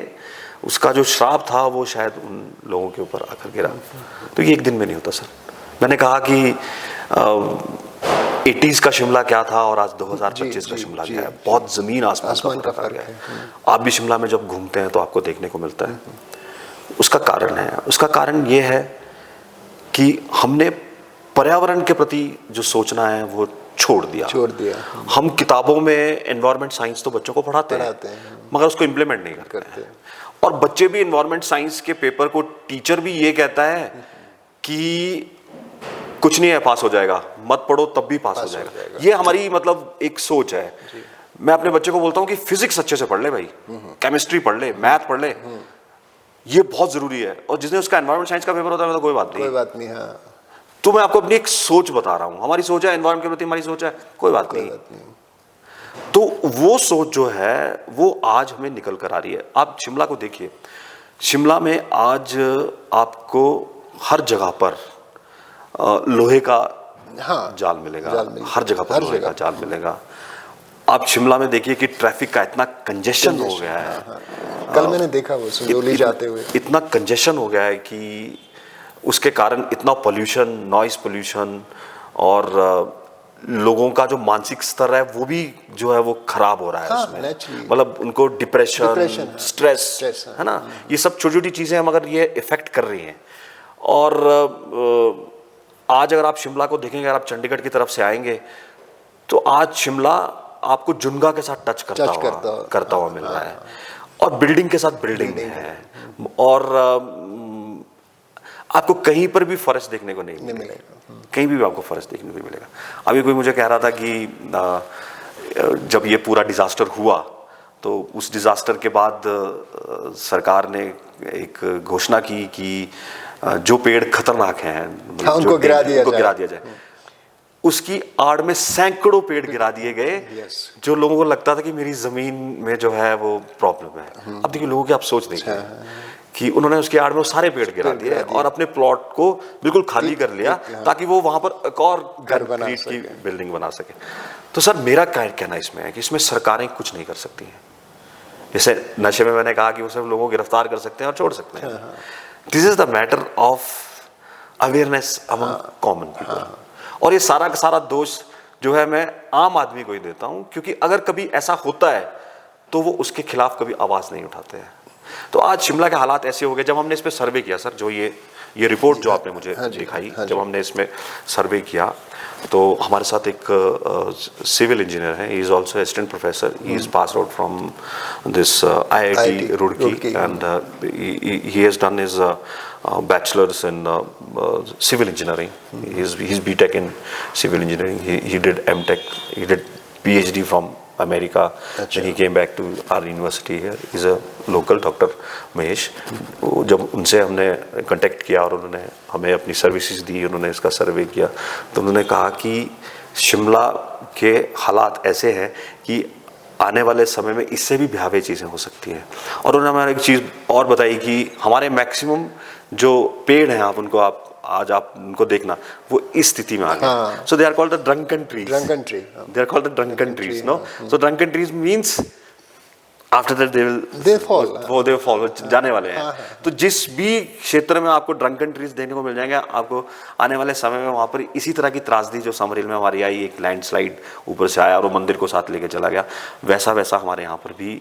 उसका जो श्राप था वो शायद उन लोगों के ऊपर आकर गिरा। तो ये एक दिन में नहीं होता सर। मैंने कहा कि 80s का शिमला क्या था और आज 2025 का शिमला क्या है, बहुत जमीन आसमान का फर्क है। आप भी शिमला में जब घूमते हैं तो आपको देखने को मिलता है। उसका कारण है, उसका कारण ये है कि हमने पर्यावरण के प्रति जो सोचना है वो छोड़ दिया। हम किताबों में एनवायरनमेंट साइंस तो बच्चों को पढ़ाते हैं, मगर उसको इम्प्लीमेंट नहीं करते हैं। और बच्चे भी एनवायरनमेंट साइंस के पेपर को, टीचर भी ये कहता है कि कुछ नहीं है, पास हो जाएगा, मत पढ़ो तब भी पास हो जाएगा। ये हमारी मतलब एक सोच है। मैं अपने बच्चे को बोलता हूँ कि फिजिक्स अच्छे से पढ़ ले भाई, केमिस्ट्री पढ़ ले, मैथ पढ़ ले, ये बहुत जरूरी है। और जिसने उसका एनवायरमेंट साइंस का पेपर होता है तो कोई बात नहीं। हाँ। तो मैं आपको अपनी एक सोच बता रहा हूँ, हमारी सोच है एनवायरमेंट के प्रति, हमारी सोच है कोई बात नहीं। तो वो सोच जो है वो आज हमें निकल कर आ रही है। आप शिमला को देखिए, शिमला में आज आपको हर जगह पर लोहे का जाल मिलेगा, हर जगह पर लोहे का जाल मिलेगा। आप शिमला में देखिए कि ट्रैफिक का इतना कंजेशन हो गया है। कल मैंने देखा वो संजौली जाते हुए, इतना कंजेशन हो गया है कि उसके कारण इतना पोल्यूशन, नॉइस पोल्यूशन, और लोगों का जो मानसिक स्तर है वो भी जो है वो खराब हो रहा है। उसमें मतलब उनको डिप्रेशन, स्ट्रेस है ना, ये सब छोटी छोटी चीजें हैं मगर ये इफेक्ट कर रही हैं। और आज अगर आप शिमला को देखेंगे, अगर आप चंडीगढ़ की तरफ से आएंगे तो आज शिमला आपको जुन्गा के साथ टच करता हुआ मिल रहा है। और बिल्डिंग के साथ बिल्डिंग है, और आपको कहीं पर भी फॉरेस्ट देखने को नहीं मिलेगा, कहीं भी आपको फॉरेस्ट देखने को नहीं मिलेगा। अभी कोई मुझे कह रहा था कि जब ये पूरा डिजास्टर हुआ तो उस डिजास्टर के बाद सरकार ने एक घोषणा की कि जो पेड़ खतरनाक हैं उनको गिरा दिया जाए। उसकी आड़ में सैकड़ों पेड़ गिरा दिए गए, जो लोगों को लगता था कि मेरी जमीन में जो है वो प्रॉब्लम है। अब देखिए लोगों की आप सोच देखिए कि उन्होंने उसके आड़ में वो सारे पेड़ गिरा दिए और अपने प्लॉट को बिल्कुल खाली कर लिया ताकि वो वहां पर एक और कंक्रीट की बिल्डिंग बना सके। तो सर मेरा कहना इसमें है कि इसमें सरकारें कुछ नहीं कर सकती हैं। जैसे नशे में मैंने कहा कि वो सब लोगों को गिरफ्तार कर सकते हैं और छोड़ सकते हैं। This is the matter of awareness among common people. और ये सारा का सारा दोष जो है मैं आम आदमी को ही देता हूं, क्योंकि अगर कभी ऐसा होता है तो वो उसके खिलाफ कभी आवाज नहीं उठाते हैं। तो आज शिमला के हालात ऐसे हो गए। जब हमने इस पे सर्वे किया सर, जो ये रिपोर्ट जो आपने मुझे दिखाई, जब हमने इसमें सर्वे किया तो हमारे साथ एक सिविल इंजीनियर है, he is also assistant professor, he is pass out from this IIT Roorkee and he has done his bachelor's in civil engineering. He's BTech in civil engineering. He did MTech. He did PhD from America. Then he came back to our university here. He's a local doctor, Mahesh. जब उनसे हमने contact किया और उन्होंने हमें अपनी services दी, उन्होंने इसका सर्वे किया, तो उन्होंने कहा कि शिमला के हालात ऐसे हैं कि आने वाले समय में इससे भी भयावह चीज़ें हो सकती हैं। और उन्होंने हमें एक चीज़ और बताई कि हमारे मैक्सिमम जो पेड़ हैं, आप उनको देखना, वो इस स्थिति में आ गए। So they are called the drunken trees. They are called the drunken trees, no? So drunken trees means after that they fall, जाने वाले हैं। तो जिस भी क्षेत्र में आपको ड्रंकन ट्रीज देखने को मिल जाएंगे, आपको आने वाले समय में वहां पर इसी तरह की त्रासदी जो समरील में हमारी आई, एक लैंडस्लाइड ऊपर से आया और वो मंदिर को साथ लेके चला गया, वैसा हमारे यहाँ पर भी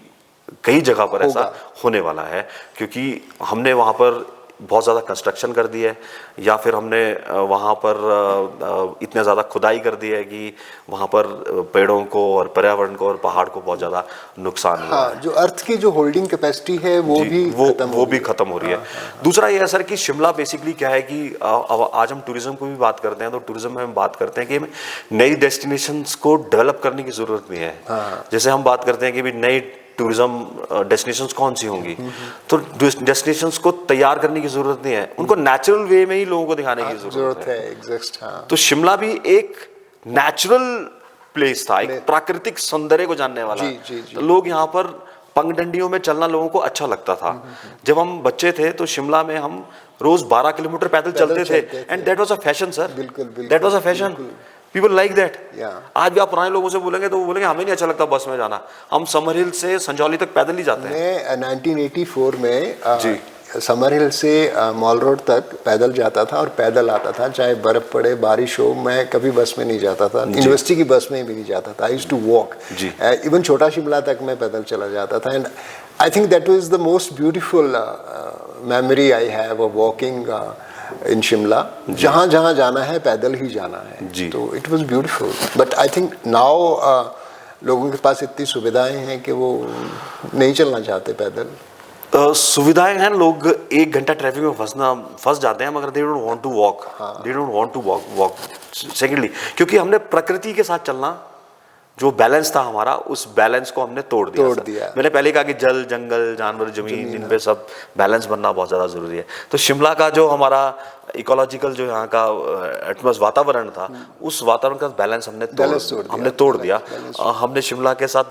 कई जगह पर ऐसा होने वाला है। क्योंकि हमने वहां पर बहुत ज़्यादा कंस्ट्रक्शन कर दी है, या फिर हमने वहाँ पर इतने ज़्यादा खुदाई कर दी है कि वहाँ पर पेड़ों को और पर्यावरण को और पहाड़ को बहुत ज़्यादा नुकसान हुआ है। जो अर्थ की जो होल्डिंग कैपेसिटी है वो भी खत्म हो रही है। दूसरा ये है सर कि शिमला बेसिकली क्या है कि आज हम टूरिज्म को भी बात करते हैं, तो टूरिज्म में हम बात करते हैं कि हमें नई डेस्टिनेशंस को डेवलप करने की ज़रूरत भी है। जैसे हम बात करते हैं कि भी नई टूरिज्म डेस्टिनेशंस कौन सी होंगी, तो डेस्टिनेशंस को तैयार करने की जरूरत नहीं है, उनको नेचुरल वे में ही लोगों को दिखाने की जरूरत है। तो शिमला भी एक नेचुरल प्लेस था, एक प्राकृतिक सौंदर्य को जानने वाला। तो लोग यहाँ पर पगडंडियों में चलना लोगों को अच्छा लगता था। जब हम बच्चे थे तो शिमला में हम रोज 12 किलोमीटर पैदल चलते थे, and that was a fashion sir, that was a fashion. People like that. आज भी आप पुराने लोगों से बोलेंगे तो वो बोलेंगे हमें नहीं अच्छा लगता बस में जाना, हम समर हिल से संजौली तक पैदल ही जाते हैं। मैं 1984 में समर हिल से मॉल रोड तक पैदल जाता था और पैदल आता था, चाहे बर्फ पड़े बारिश हो। मैं कभी बस में नहीं जाता था, यूनिवर्सिटी की बस में भी नहीं जाता था। I used to walk, even छोटा शिमला तक मैं पैदल चला जाता था। And I think that was the most beautiful memory I have of walking in Shimla. जहाँ जहाँ जाना है पैदल ही जाना है, तो it was beautiful. But I think now लोगों के पास इतनी सुविधाएं हैं कि वो नहीं चलना चाहते पैदल। सुविधाएं हैं, लोग 1 घंटा ट्रैफिक में फंस जाते हैं, मगर they don't want to walk, they don't want to walk. Secondly, क्योंकि हमने प्रकृति के साथ चलना, जो बैलेंस था हमारा, उस बैलेंस को हमने तोड़ दिया। मैंने पहले कहा कि जल, जंगल, जानवर, जमीन, इन पे सब बैलेंस बनना बहुत ज़्यादा ज़रूरी है। तो शिमला का जो हमारा इकोलॉजिकल, जो यहाँ का एटमॉस्फेयर, वातावरण था, उस वातावरण का बैलेंस हमने तोड़ दिया। हमने शिमला के साथ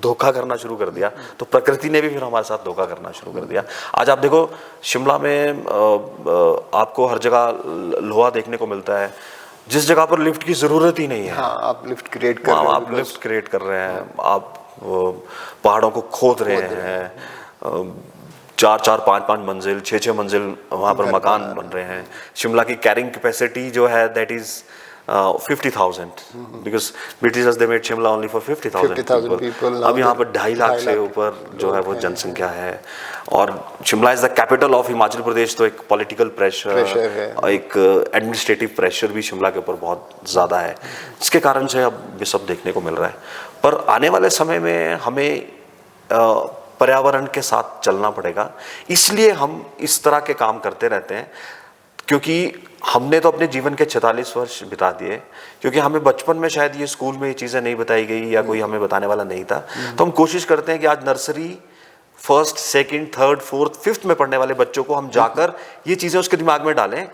धोखा करना शुरू कर दिया, तो प्रकृति ने भी फिर हमारे साथ धोखा करना शुरू कर दिया। आज आप देखो, शिमला में आपको हर जगह लोहा देखने को मिलता है, जिस जगह पर लिफ्ट की जरूरत ही नहीं है। हाँ, आप लिफ्ट क्रिएट कर रहे हैं। आप लिफ्ट क्रिएट कर रहे हैं, आप पहाड़ों को खोद रहे हैं, 4-4, 5-5 मंजिल, 6-6 मंजिल वहाँ पर मकान बन रहे हैं। शिमला की कैरिंग कैपेसिटी जो है, that is 50,000, because Britishers they made Shimla only for 50,000 people. अब यहाँ पर 2.5 लाख से ऊपर जो है वो जनसंख्या है। और Shimla is the capital of Himachal Pradesh, तो एक पॉलिटिकल प्रेशर है, एक एडमिनिस्ट्रेटिव प्रेशर भी शिमला के ऊपर बहुत ज़्यादा है, जिसके कारण से अब ये सब देखने को मिल रहा है। पर आने वाले समय में हमें पर्यावरण के साथ चलना पड़ेगा, इसलिए हम इस तरह के काम करते रहते हैं, क्योंकि हमने तो अपने जीवन के 46 वर्ष बिता दिए, क्योंकि हमें बचपन में शायद ये स्कूल में ये चीज़ें नहीं बताई गई या कोई हमें बताने वाला नहीं था। तो हम कोशिश करते हैं कि आज nursery, 1st, 2nd, 3rd, 4th, 5th में पढ़ने वाले बच्चों को हम जाकर ये चीज़ें उसके दिमाग में डालें,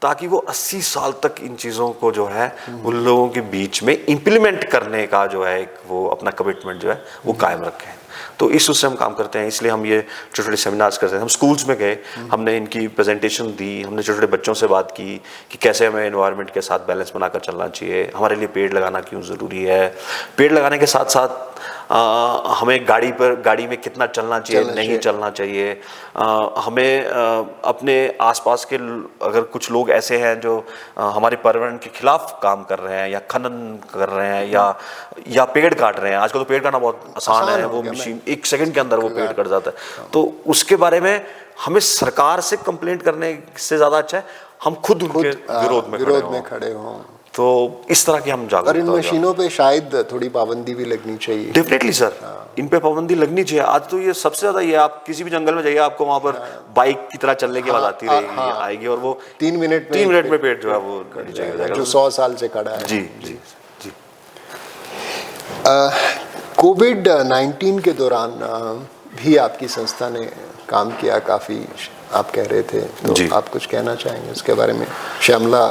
ताकि वो 80 साल तक इन चीज़ों को जो है उन लोगों के बीच में इम्प्लीमेंट करने का जो है एक वो अपना कमिटमेंट जो है वो कायम रखें। तो इस उससे हम काम करते हैं, इसलिए हम ये छोटे छोटे सेमिनार्स करते हैं। हम स्कूल्स में गए, हमने इनकी प्रेजेंटेशन दी, हमने छोटे छोटे बच्चों से बात की कि कैसे हमें एनवायरनमेंट के साथ बैलेंस बनाकर चलना चाहिए, हमारे लिए पेड़ लगाना क्यों ज़रूरी है, पेड़ लगाने के साथ साथ हमें गाड़ी में कितना चलना चाहिए, नहीं चलना चाहिए, हमें अपने आसपास के अगर कुछ लोग ऐसे हैं जो हमारे पर्यावरण के खिलाफ काम कर रहे हैं या खनन कर रहे हैं या पेड़ काट रहे हैं। आजकल तो पेड़ काटना बहुत आसान है, वो मशीन 1 सेकंड के अंदर वो पेड़ कट जाता है। तो उसके बारे में हमें सरकार से कंप्लेंट करने से ज़्यादा अच्छा है हम खुद उनके विरोध में खड़े हों। तो इस तरह की हम जागरूकता। और इन मशीनों पे शायद थोड़ी पाबंदी भी लगनी चाहिए। डेफिनेटली सर, इन पे पाबंदी लगनी चाहिए। आज तो ये सबसे ज्यादा ये, आप किसी भी जंगल में जाइए, आपको वहाँ पर बाइक की तरह चलने की आवाज आती रहेगी, आएगी, और वो 3 मिनट में पेड़ जो है वो नीचे गिर जाएगा, जो 100 साल से खड़ा है। जी जी जी। कोविड-19 के दौरान भी आपकी संस्था ने काम किया, काफ़ी आप कह रहे थे, तो आप कुछ कहना चाहेंगे उसके बारे में? शिमला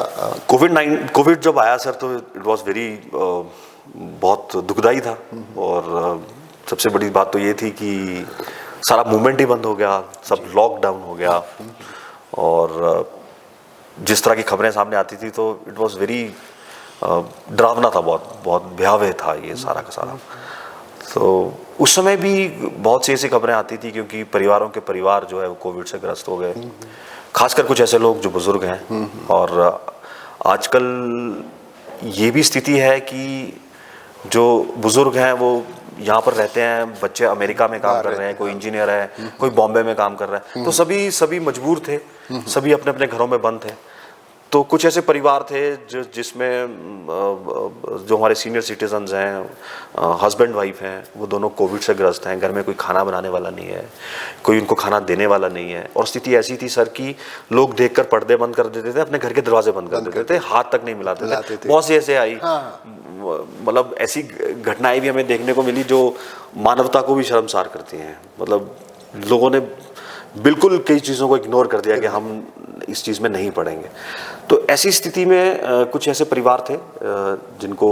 कोविड जब आया सर, तो इट वाज वेरी बहुत दुखदाई था। और सबसे बड़ी बात तो ये थी कि सारा मूवमेंट ही बंद हो गया, सब लॉकडाउन हो गया, और जिस तरह की खबरें सामने आती थी तो इट वाज वेरी डरावना था, बहुत भयावह था ये सारा का सारा। तो उस समय भी बहुत सी ऐसी खबरें आती थी, क्योंकि परिवारों के परिवार जो है वो कोविड से ग्रस्त हो गए, खासकर कुछ ऐसे लोग जो बुजुर्ग हैं। और आजकल ये भी स्थिति है कि जो बुजुर्ग हैं वो यहाँ पर रहते हैं, बच्चे अमेरिका में काम कर रहे हैं, कोई इंजीनियर है, कोई बॉम्बे में काम कर रहा है, तो सभी मजबूर थे, सभी अपने अपने घरों में बंद थे। तो कुछ ऐसे परिवार थे जिसमें जो हमारे सीनियर सिटीजन्स हैं, हस्बैंड वाइफ हैं, वो दोनों कोविड से ग्रस्त हैं, घर में कोई खाना बनाने वाला नहीं है, कोई उनको खाना देने वाला नहीं है। और स्थिति ऐसी थी सर कि लोग देखकर पर्दे बंद कर देते थे, अपने घर के दरवाजे बंद कर देते थे, हाथ तक नहीं मिलाते थे। बहुत सी ऐसे आई, मतलब ऐसी घटनाएं भी हमें देखने को मिली जो मानवता को भी शर्मसार करती हैं। मतलब लोगों ने बिल्कुल कई चीज़ों को इग्नोर कर दिया कि हम इस चीज़ में नहीं पड़ेंगे। तो ऐसी स्थिति में कुछ ऐसे परिवार थे जिनको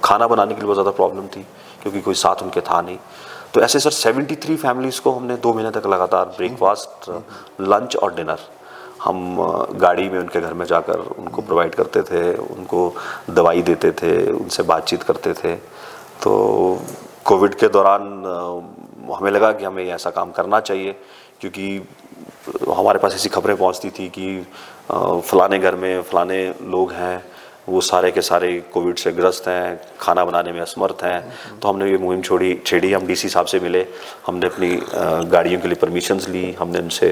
खाना बनाने के लिए बहुत ज़्यादा प्रॉब्लम थी, क्योंकि कोई साथ उनके था नहीं। तो ऐसे सर 73 फैमिलीज़ को हमने 2 महीने तक लगातार ब्रेकफास्ट, लंच और डिनर हम गाड़ी में उनके घर में जाकर उनको प्रोवाइड करते थे, उनको दवाई देते थे, उनसे बातचीत करते थे। तो कोविड के दौरान हमें लगा कि हमें ऐसा काम करना चाहिए, क्योंकि हमारे पास ऐसी खबरें पहुंचती थी कि फलाने घर में फलाने लोग हैं, वो सारे के सारे कोविड से ग्रस्त हैं, खाना बनाने में असमर्थ हैं। तो हमने ये मुहिम छेड़ी, हम डीसी साहब से मिले, हमने अपनी गाड़ियों के लिए परमिशंस ली, हमने उनसे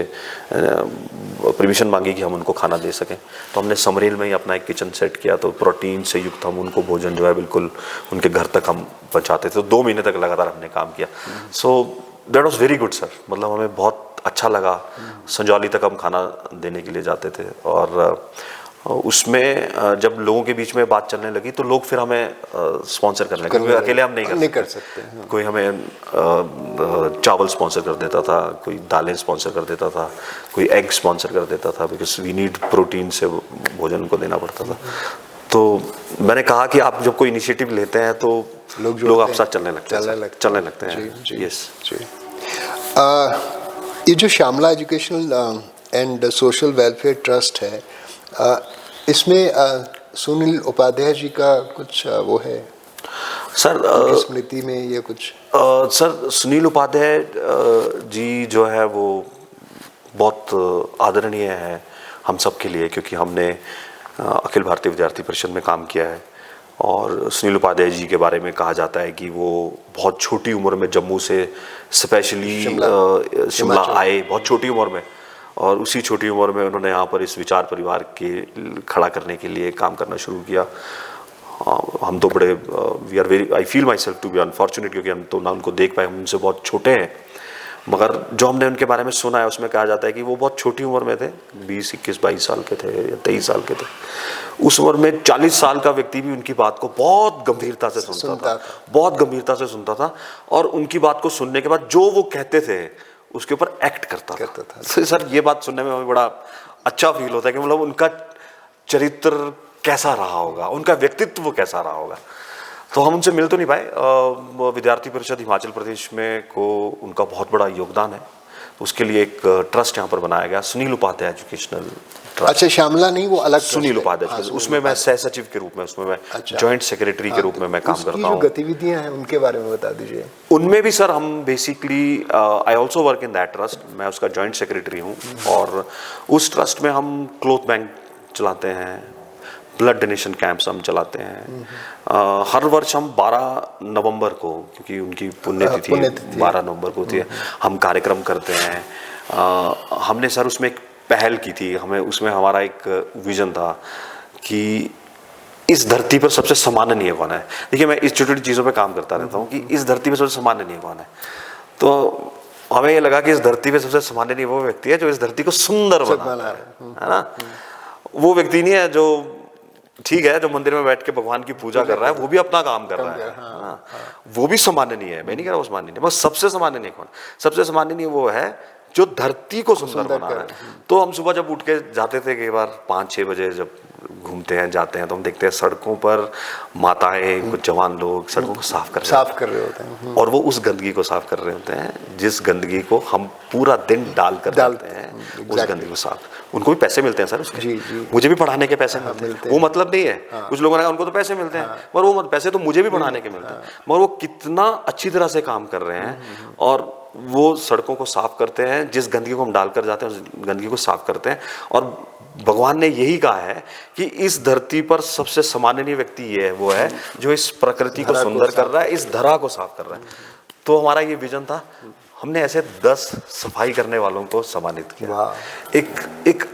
परमिशन मांगी कि हम उनको खाना दे सकें। तो हमने समरेल में ही अपना एक किचन सेट किया, तो प्रोटीन से युक्त हम उनको भोजन जो है बिल्कुल उनके घर तक हम पहुँचाते थे। तो 2 महीने तक लगातार हमने काम किया। सो that was very good sir, मतलब हमें बहुत अच्छा लगा। संजौली तक हम खाना देने के लिए जाते थे, और उसमें जब लोगों के बीच में बात चलने लगी तो लोग फिर हमें स्पॉन्सर करने लगे, क्योंकि अकेले हम नहीं कर सकते। हाँ। कोई हमें चावल स्पॉन्सर कर देता था, कोई दालें स्पॉन्सर कर देता था, कोई एग स्पॉन्सर कर देता था, बिकॉज वी नीड प्रोटीन से भोजन को देना पड़ता था। तो मैंने कहा कि आप जब कोई इनिशिएटिव लेते हैं तो लोग आपके साथ चलने लगते हैं। यस जी। ये जो Shyamala educational and social welfare trust है, इसमें सुनील उपाध्याय जी का कुछ वो है सर, स्मृति में ये कुछ? सर सुनील उपाध्याय जी जो है वो बहुत आदरणीय है हम सब के लिए, क्योंकि हमने अखिल भारतीय विद्यार्थी परिषद में काम किया है। और सुनील उपाध्याय जी के बारे में कहा जाता है कि वो बहुत छोटी उम्र में जम्मू से स्पेशली शिमला आए, बहुत छोटी उम्र में, और उसी छोटी उम्र में उन्होंने यहाँ पर इस विचार परिवार के खड़ा करने के लिए काम करना शुरू किया। हम तो बड़े we are very, I feel myself to be unfortunate, क्योंकि हम तो ना उनको देख पाए, हम उनसे बहुत छोटे हैं, मगर जो हमने उनके बारे में सुना है उसमें कहा जाता है कि वो बहुत छोटी उम्र में थे, 20, 21, 22 साल के थे या 23 साल के थे। उस उम्र में 40 साल का व्यक्ति भी उनकी बात को बहुत गंभीरता से सुनता था, बहुत गंभीरता से सुनता था, और उनकी बात को सुनने के बाद जो वो कहते थे उसके ऊपर एक्ट करता था। सर ये बात सुनने में हमें बड़ा अच्छा फील होता है कि मतलब उनका चरित्र कैसा रहा होगा, उनका व्यक्तित्व कैसा रहा होगा। तो हम उनसे मिल तो नहीं पाए। विद्यार्थी परिषद हिमाचल प्रदेश में को उनका बहुत बड़ा योगदान है, उसके लिए एक ट्रस्ट यहाँ पर बनाया गया, सुनील उपाध्याय एजुकेशनल ट्रस्ट। अच्छा, श्यामला नहीं, वो अलग सुनील उपाध्याय, उसमें मैं सह सचिव के रूप में, उसमें मैं जॉइंट सेक्रेटरी के रूप में मैं काम करता हूँ। गतिविधियां हैं उनके बारे में बता दीजिए। उनमें भी सर हम basically I also work in that trust, मैं उसका जॉइंट सेक्रेटरी हूँ, और उस ट्रस्ट में हम क्लोथ बैंक चलाते हैं, ब्लड डोनेशन कैंप्स हम चलाते हैं। हर वर्ष हम 12 नवंबर को, क्योंकि उनकी पुण्यतिथि 12 नवंबर को होती है, हम कार्यक्रम करते हैं। हमने सर उसमें एक पहल की थी, हमें उसमें हमारा एक विजन था कि इस धरती पर सबसे सम्माननीय कौन है। देखिए, मैं इस छोटी छोटी चीज़ों पे काम करता रहता हूँ कि इस धरती पर सबसे सम्माननीय कौन है। तो हमें ये लगा कि इस धरती पे सबसे सम्माननीय वो व्यक्ति है जो इस धरती को सुंदर बना रहा है ना। वो व्यक्ति नहीं है जो, ठीक है, जो मंदिर में बैठ के भगवान की पूजा कर रहा है, वो भी अपना काम कर रहा है, हाँ। वो भी सम्माननीय है, मैं नहीं कह रहा वो सम्माननीय, बस सबसे सम्माननीय कौन? सबसे सम्माननीय वो है जो धरती को सुंदर बना रहा है। तो हम सुबह जब उठ के जाते थे, कई बार 5-6 बजे जब घूमते हैं जाते हैं, तो हम देखते हैं सड़कों पर माताएं, कुछ जवान लोग सड़कों को साफ कर रहे होते हैं, और वो उस गंदगी को साफ कर रहे होते हैं जिस गंदगी को हम पूरा दिन डालते हैं, उस गंदगी को साफ। उनको भी पैसे मिलते हैं सर उसके, मुझे भी पढ़ाने के पैसे मिलते हैं, वो मतलब नहीं है। कुछ लोगों ने कहा उनको तो पैसे मिलते हैं, पर वो पैसे तो मुझे भी पढ़ाने के मिलते हैं, मगर वो कितना अच्छी तरह से काम कर रहे हैं, और वो सड़कों को साफ करते हैं, जिस गंदगी को हम डालकर जाते हैं उस गंदगी को साफ करते हैं। और भगवान ने यही कहा है कि इस धरती पर सबसे सम्माननीय व्यक्ति ये है, वो है जो इस प्रकृति को सुंदर कर रहा है, इस धरा को साफ कर रहा है। तो हमारा ये विजन था, हमने ऐसे 10 सफाई करने वालों को सम्मानित किया। एक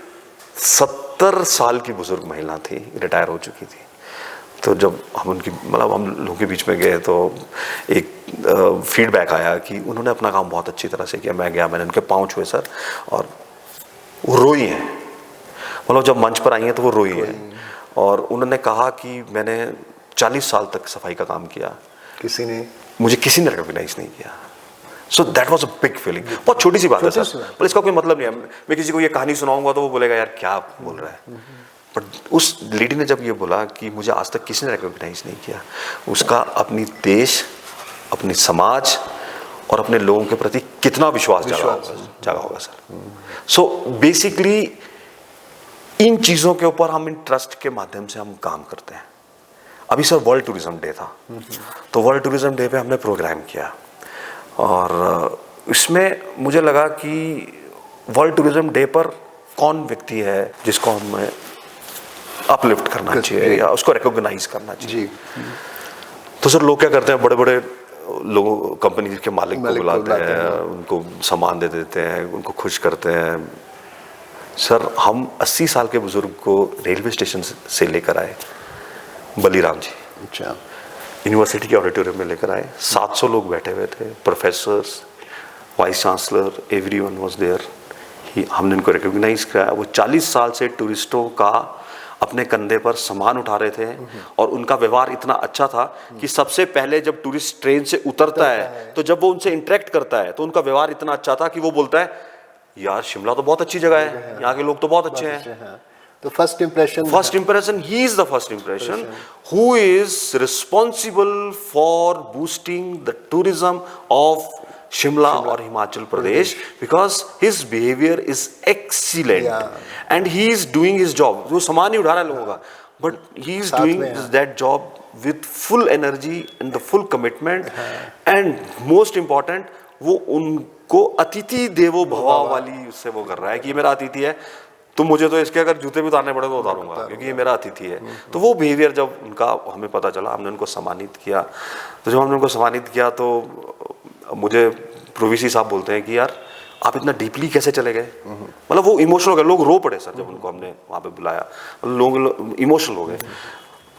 70 साल की बुजुर्ग महिला थी, रिटायर हो चुकी थी। तो जब हम उनकी मतलब हम लोगों के बीच में गए तो एक फीडबैक आया कि उन्होंने अपना काम बहुत अच्छी तरह से किया। मैं गया, मैंने उनके पाँव छुए सर, और वो रोई हैं, मतलब जब मंच पर आई हैं तो वो रोई हैं, और उन्होंने कहा कि मैंने 40 साल तक सफाई का काम किया, मुझे किसी ने रिकॉग्नाइज नहीं किया। So that was a big feeling. बहुत छोटी सी बात है सर, पर इसका कोई मतलब नहीं है। मैं किसी को ये कहानी सुनाऊंगा तो वो बोलेगा यार क्या बोल रहा है, बट उस लेडी ने जब ये बोला कि मुझे आज तक किसी ने रिकॉग्नाइज नहीं किया, उसका अपनी देश, अपनी समाज और अपने लोगों के प्रति कितना विश्वास जागा होगा सर। सो बेसिकली इन चीज़ों के ऊपर हम इन ट्रस्ट के माध्यम से हम काम करते हैं। अभी सर वर्ल्ड टूरिज्म डे था, तो वर्ल्ड टूरिज्म डे पे हमने प्रोग्राम किया, और इसमें मुझे लगा कि वर्ल्ड टूरिज्म डे पर कौन व्यक्ति है जिसको हमें अपलिफ्ट करना चाहिए या उसको रिकॉग्नाइज करना चाहिए। तो सर लोग क्या करते हैं, बड़े बड़े लोगों, कंपनी के मालिक को बुलाते हैं, उनको सामान दे देते हैं, उनको खुश करते हैं। सर हम 80 साल के बुजुर्ग को रेलवे स्टेशन से लेकर आए, बलीराम जी, अच्छा, यूनिवर्सिटी के ऑडिटोरियम में लेकर आए। 700 लोग बैठे हुए थे, professors, vice chancellor, everyone was there. हमने उनको रिकॉग्नाइज किया। वो 40 साल से टूरिस्टों का अपने कंधे पर सामान उठा रहे थे और उनका व्यवहार इतना अच्छा था कि सबसे पहले जब टूरिस्ट ट्रेन से उतरता है तो जब वो उनसे इंटरेक्ट करता है तो उनका व्यवहार इतना अच्छा था कि वो बोलता है यार शिमला तो बहुत अच्छी जगह है, यहाँ के लोग तो बहुत अच्छे हैं। तो first impression, he is the first impression who is responsible for boosting the tourism of Shimla और Himachal Pradesh, because his behaviour is excellent and he is doing his job. वो सामान ही उठा रहा है लोगों का, but he is doing that job with full energy and the full commitment. And most important, वो उनको अतिथि देवो भव वाली उससे वो कर रहा है कि ये मेरा अतिथि है, तो मुझे तो इसके अगर जूते भी उतारने पड़े तो उतारूंगा क्योंकि ये मेरा अतिथि है। तो वो बिहेवियर जब उनका हमें पता चला, हमने उनको सम्मानित किया। तो जब हमने उनको सम्मानित किया तो मुझे प्रोवीसी साहब बोलते हैं कि यार आप इतना डीपली कैसे चले गए, मतलब वो इमोशनल हो गए, लोग रो पड़े सर जब उनको हमने वहाँ पे बुलाया, लोग इमोशनल हो गए।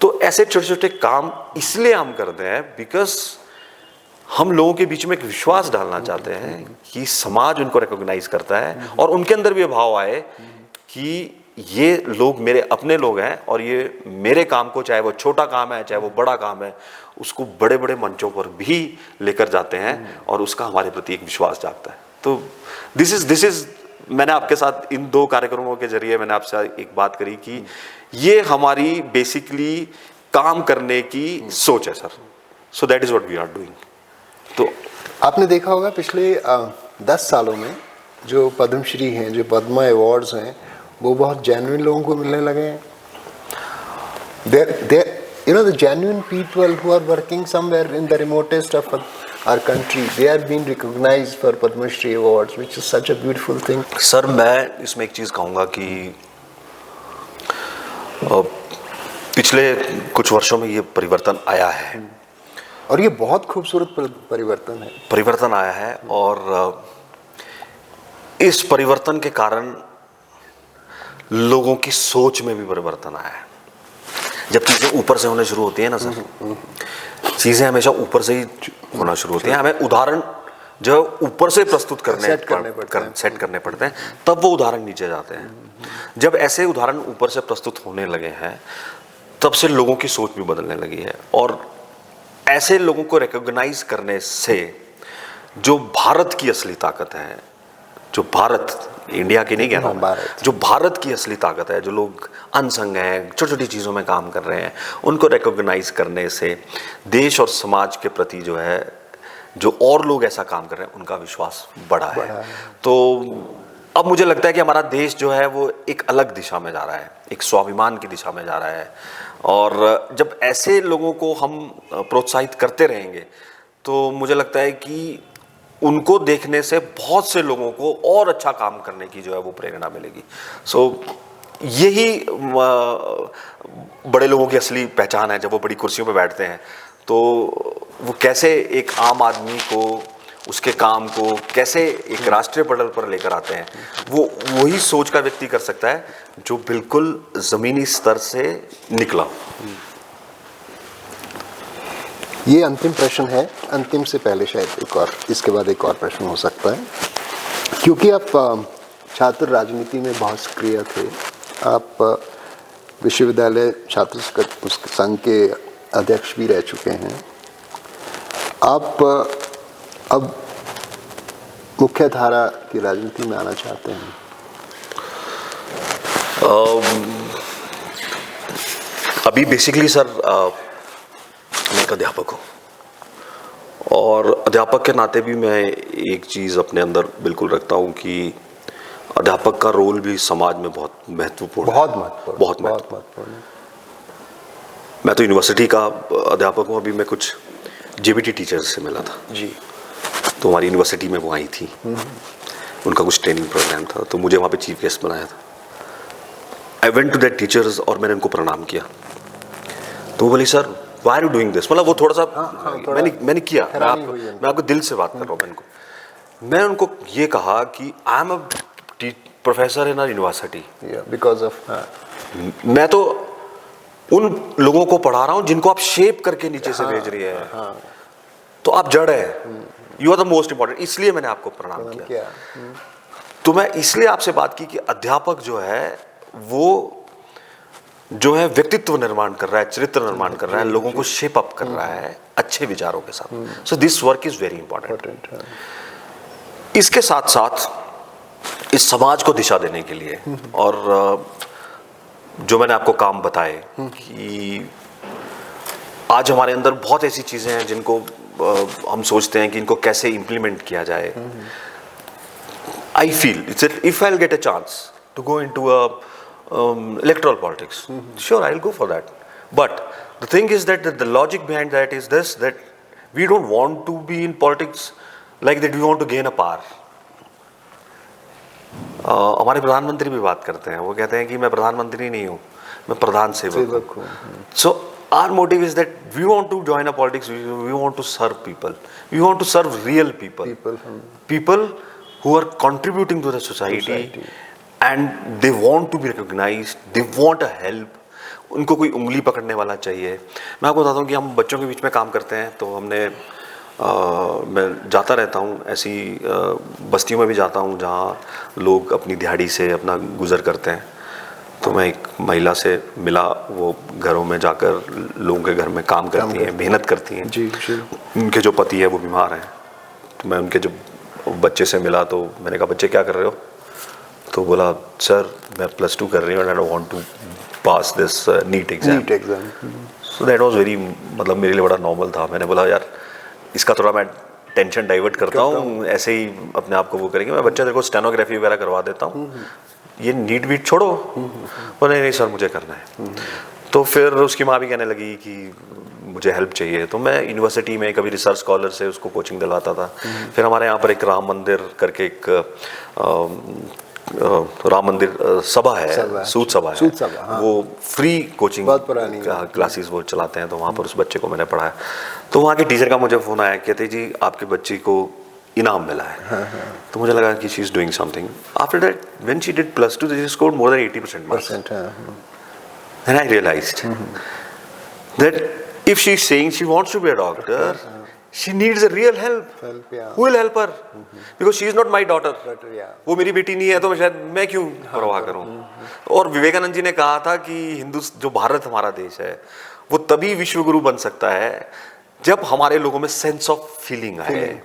तो ऐसे छोटे छोटे काम इसलिए हम करते हैं बिकॉज हम लोगों के बीच में एक विश्वास डालना चाहते हैं कि समाज उनको रिकॉग्नाइज करता है और उनके अंदर भी ये भाव आए कि ये लोग मेरे अपने लोग हैं और ये मेरे काम को, चाहे वो छोटा काम है चाहे वो बड़ा काम है, उसको बड़े बड़े मंचों पर भी लेकर जाते हैं और उसका हमारे प्रति एक विश्वास जागता है। तो दिस इज मैंने आपके साथ इन 2 कार्यक्रमों के जरिए मैंने आपसे एक बात करी कि ये हमारी बेसिकली काम करने की सोच है sir. So that is what we are doing. तो आपने देखा होगा पिछले 10 सालों में जो पद्मश्री हैं, जो पद्मा अवार्ड्स हैं, वो बहुत जेन्युइन लोगों को मिलने लगे हैं। You know, the genuine people who are working somewhere in the remotest of our country, they are being recognized for Padma Shri awards, which is such a beautiful thing. Sir मैं इसमें एक चीज़ कहूँगा कि पिछले कुछ वर्षों में ये परिवर्तन आया है और ये बहुत खूबसूरत परिवर्तन आया है और इस परिवर्तन के कारण लोगों की सोच में भी परिवर्तन आया है। जब चीज़ें ऊपर से होने शुरू होती है ना सर, चीज़ें हमेशा ऊपर से ही होना शुरू होती हैं। हमें उदाहरण जो ऊपर से प्रस्तुत सेट करने पड़ते हैं, तब वो उदाहरण नीचे जाते हैं। जब ऐसे उदाहरण ऊपर से प्रस्तुत होने लगे हैं तब से लोगों की सोच भी बदलने लगी है और ऐसे लोगों को रिकॉग्नाइज करने से जो भारत की असली ताकत है, जो भारत इंडिया की नहीं कह रहा हूं, जो भारत की असली ताकत है, जो लोग अनसंग हैं, छोटी छोटी चीज़ों में काम कर रहे हैं, उनको रिकॉग्नाइज करने से देश और समाज के प्रति जो है, जो और लोग ऐसा काम कर रहे हैं, उनका विश्वास बढ़ा है। तो अब मुझे लगता है कि हमारा देश जो है वो एक अलग दिशा में जा रहा है, एक स्वाभिमान की दिशा में जा रहा है और जब ऐसे लोगों को हम प्रोत्साहित करते रहेंगे तो मुझे लगता है कि उनको देखने से बहुत से लोगों को और अच्छा काम करने की जो है वो प्रेरणा मिलेगी। सो यही बड़े लोगों की असली पहचान है। जब वो बड़ी कुर्सियों पे बैठते हैं तो वो कैसे एक आम आदमी को, उसके काम को कैसे एक राष्ट्रीय पटल पर लेकर आते हैं, वो वही सोच का व्यक्ति कर सकता है जो बिल्कुल ज़मीनी स्तर से निकला। ये अंतिम प्रश्न है। अंतिम से पहले शायद एक और, इसके बाद एक और प्रश्न हो सकता है, क्योंकि आप छात्र राजनीति में बहुत सक्रिय थे, आप विश्वविद्यालय छात्र संघ के अध्यक्ष भी रह चुके हैं, आप अब मुख्य धारा की राजनीति में आना चाहते हैं? अभी बेसिकली सर मैं एक अध्यापक हूँ और अध्यापक के नाते भी मैं एक चीज़ अपने अंदर बिल्कुल रखता हूँ कि अध्यापक का रोल भी समाज में बहुत महत्वपूर्ण है। बहुत महत्वपूर्ण। मैं तो यूनिवर्सिटी का अध्यापक हूँ। अभी मैं कुछ जेबीटी टीचर्स से मिला था जी, तो हमारी यूनिवर्सिटी में वो आई थी, उनका कुछ ट्रेनिंग प्रोग्राम था, तो मुझे वहाँ पे चीफ गेस्ट बनाया था। I went to that teachers और मैंने उनको प्रणाम किया, तो वो बोली sir why are you doing this, मतलब वो थोड़ा सा मैंने किया, मैं आपको दिल से बात कर रहा हूँ। मैं उनको ये कहा कि I am a professor in our university because of, मैं तो उन लोगों को पढ़ा रहा हूँ जिनको आप शेप करके नीचे से भेज रही है। तो आप जड़ है, you are the most important. इसलिए मैंने आपको प्रणाम किया। तो मैं इसलिए आपसे बात की कि अध्यापक जो है वो जो है व्यक्तित्व निर्माण कर रहा है, चरित्र निर्माण कर रहा है, लोगों को शेप अप कर रहा है अच्छे विचारों के साथ। So this work is very important. इसके साथ साथ इस समाज को दिशा देने के लिए और जो मैंने आपको काम बताए कि आज हमारे अंदर बहुत ऐसी चीजें हैं जिनको हम सोचते हैं कि इनको कैसे इंप्लीमेंट किया जाए। I feel if I will get a chance to go into a electoral politics, sure I'll go for that, but the thing is that the logic behind that is this, that we don't want to be in politics like that, we want to gain a power. हमारे प्रधानमंत्री भी बात करते हैं, वो कहते हैं कि मैं प्रधानमंत्री नहीं हूँ, मैं प्रधान सेवक हूँ। So our motive is that we want to join a politics, we want to serve people, we want to serve real people who are contributing to the society. And they want to be recognized, they want a help. उनको कोई उंगली पकड़ने वाला चाहिए। मैं आपको बताता हूँ कि हम बच्चों के बीच में काम करते हैं, तो मैं जाता रहता हूँ ऐसी बस्तियों में भी जाता हूँ जहाँ लोग अपनी दिहाड़ी से अपना गुजर करते हैं। तो मैं एक महिला से मिला, वो घरों में जाकर लोगों के घर में काम करती हैं, मेहनत करती हैं। जी। उनके जो पति है वो बीमार हैं, तो मैं उनके जब बच्चे से मिला तो मैंने कहा बच्चे क्या कर रहे हो? तो बोला सर मैं +2 कर रही हूँ, I don't want to pass this NEET exam. So that was very, मतलब मेरे लिए बड़ा नॉर्मल था। मैंने बोला यार इसका थोड़ा मैं टेंशन डाइवर्ट करता हूँ, ऐसे ही अपने आप को वो करेंगे, मैं बच्चा तेरे को स्टेनोग्राफी वगैरह करवा देता हूँ, ये नीट वीट छोड़ो। बोले नहीं सर मुझे करना है। तो फिर उसकी माँ भी कहने लगी कि मुझे हेल्प चाहिए, तो मैं यूनिवर्सिटी में कभी रिसर्च स्कॉलर से उसको कोचिंग दिलाता था। फिर हमारे यहाँ पर एक राम मंदिर करके एक राम मंदिर सभा है, सूत सभा है, हाँ। वो फ्री कोचिंग क्लासेस वो चलाते हैं, तो वहाँ पर उस बच्चे को मैंने पढ़ाया। तो वहाँ के टीचर का मुझे फ़ोन आया, कहते जी आपके बच्ची को इनाम मिला है। हाँ। तो मुझे लगा कि she is doing something. After that when she did +2 she scored more than 80% marks. And I realised that if she is saying she wants to be a doctor, she needs a real help. Who will help her? Because she is not my daughter. वो मेरी बेटी नहीं है, तो मैं क्यों परवाह करूं? और विवेकानंद जी ने कहा था कि जो भारत हमारा देश है वो तभी विश्व गुरु बन सकता है जब हमारे लोगों में सेंस ऑफ फीलिंग आए।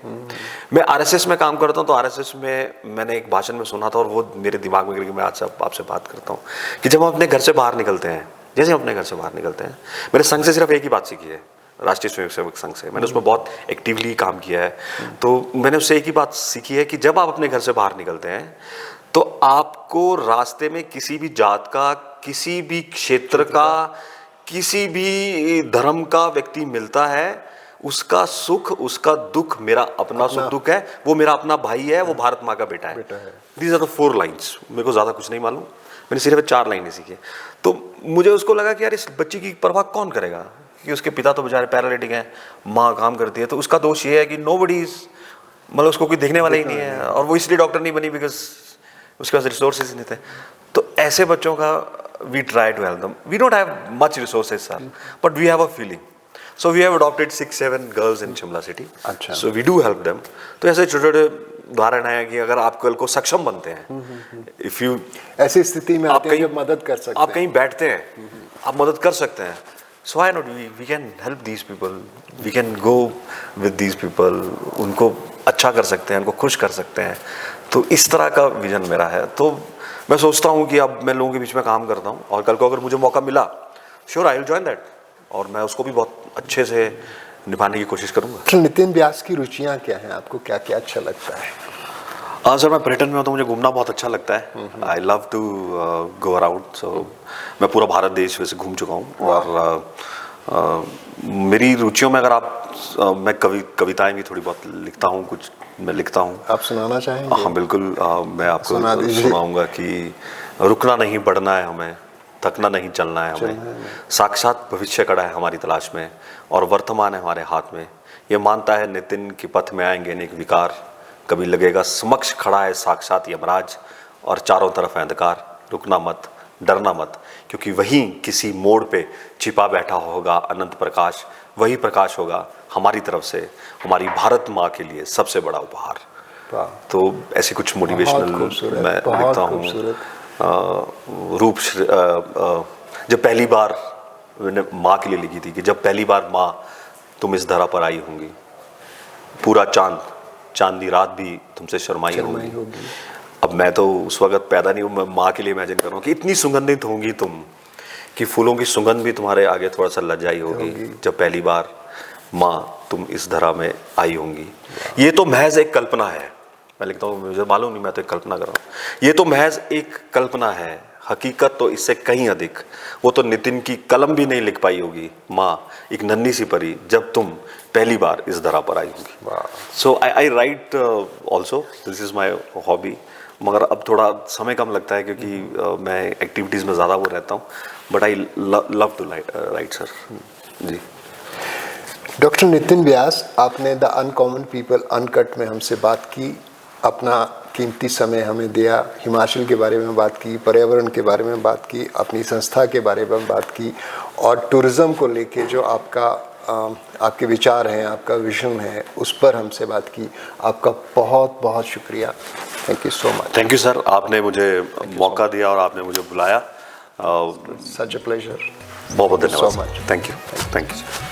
मैं आरएसएस में काम करता हूँ, तो आरएसएस में मैंने एक भाषण में सुना था और वो मेरे दिमाग में गिर गया। मैं आज आपसे बात करता हूँ कि जब हम अपने घर से बाहर निकलते हैं, जैसे हम अपने घर से बाहर निकलते हैं, मेरे संघ से सिर्फ एक ही बात सीखी है, राष्ट्रीय स्वयंसेवक संघ से। मैंने उसमें बहुत एक्टिवली काम किया है। तो मैंने उससे एक ही बात सीखी है कि जब आप अपने घर से बाहर निकलते हैं तो आपको रास्ते में किसी भी जात का, किसी भी क्षेत्र का, किसी भी धर्म का व्यक्ति मिलता है, उसका सुख उसका दुख मेरा अपना सुख दुख है, वो मेरा अपना भाई है, वो भारत माँ का बेटा है। These are the 4 lines. मेरे को ज़्यादा कुछ नहीं मालूम, मैंने सिर्फ 4 लाइनें सीखी। तो मुझे उसको लगा कि यार इस बच्ची की परवाह कौन करेगा, कि उसके पिता तो बेचारे पैरालिटिक हैं, माँ काम करती है, तो उसका दोष ये है कि नोबडी इज, मतलब उसको कोई देखने वाला ही नहीं है, और वो इसलिए डॉक्टर नहीं बनी बिकॉज उसके पास रिसोर्सेज नहीं थे। तो ऐसे बच्चों का we try to help them. We don't have much resources sir, but we have a feeling. So we have adopted 6-7 girls in Shimla city. अच्छा। So we do help them. तो ऐसे छोटे छोटे उदाहरण है कि अगर आप कल को सक्षम बनते हैं, इफ यू ऐसी स्थिति में आप कहीं मदद कर सकते हैं, आप कहीं बैठते हैं, आप मदद कर सकते हैं। So why not we can help these people, we can go with these people, उनको अच्छा कर सकते हैं, उनको खुश कर सकते हैं। तो इस तरह का विजन मेरा है। तो मैं सोचता हूँ कि अब मैं लोगों के बीच में काम करता हूँ, और कल को अगर मुझे मौका मिला, sure I will join that, और मैं उसको भी बहुत अच्छे से निभाने की कोशिश करूँगा। नितिन व्यास की रुचियाँ क्या हैं, आपको क्या क्या अच्छा लगता है? हाँ सर, मैं पर्यटन में हूँ तो मुझे घूमना बहुत अच्छा लगता है। I love to go around. So मैं पूरा भारत देश वैसे घूम चुका हूँ, और मेरी रुचियों में अगर मैं कविताएं भी थोड़ी बहुत लिखता हूँ, कुछ मैं लिखता हूँ। आप सुनाना चाहेंगे? हाँ बिल्कुल, मैं आपको सुनाऊंगा कि रुकना नहीं बढ़ना है हमें, थकना नहीं चलना है हमें, साक्षात भविष्य खड़ा है हमारी तलाश में, और वर्तमान है हमारे हाथ में। ये मानता है नितिन कि पथ में आएंगे अनेक विकार, कभी लगेगा समक्ष खड़ा है साक्षात यमराज, और चारों तरफ है अंधकार। रुकना मत, डरना मत, क्योंकि वहीं किसी मोड़ पे छिपा बैठा होगा अनंत प्रकाश, वही प्रकाश होगा हमारी तरफ से हमारी भारत माँ के लिए सबसे बड़ा उपहार। वाह, तो ऐसी कुछ मोटिवेशनल मैं लिखता हूँ। जब पहली बार मैंने माँ के लिए लिखी थी कि जब पहली बार माँ तुम इस धरा पर आई होंगी, पूरा चांदनी रात भी तुमसे शर्माई होगी। अब मैं तो उस वक्त पैदा नहीं हूँ, मैं माँ के लिए इमेजिन कर रहा हूँ कि इतनी सुगंधित होंगी तुम कि फूलों की सुगंध भी तुम्हारे आगे थोड़ा सा लज्जाई होगी जब पहली बार माँ तुम इस धरा में आई होंगी। ये तो महज एक कल्पना है, मैं लिखता हूँ, मुझे मालूम नहीं, मैं तो एक कल्पना कर रहा हूँ। ये तो महज एक कल्पना है, हकीकत तो इससे कहीं अधिक। वो तो नितिन की कलम भी नहीं लिख पाई होगी माँ, एक नन्ही सी परी, जब तुम पहली बार इस धरा पर आई होगी। So I write also, this is my hobby. मगर अब थोड़ा समय कम लगता है क्योंकि मैं एक्टिविटीज़ में ज़्यादा वो रहता हूँ, but I love to write sir. जी डॉक्टर नितिन व्यास, आपने द अनकॉमन पीपल अनकट में हमसे बात की, अपना कीमती समय हमें दिया, हिमाचल के बारे में बात की, पर्यावरण के बारे में बात की, अपनी संस्था के बारे में बात की, और टूरिज़्म को लेके जो आपके विचार हैं, आपका विजन है, उस पर हमसे बात की। आपका बहुत बहुत शुक्रिया। Thank you so much. Thank you sir, आपने मुझे मौका दिया और आपने मुझे बुलाया। सच अ प्लेजर। बहुत बहुत धन्यवाद। Thank you sir.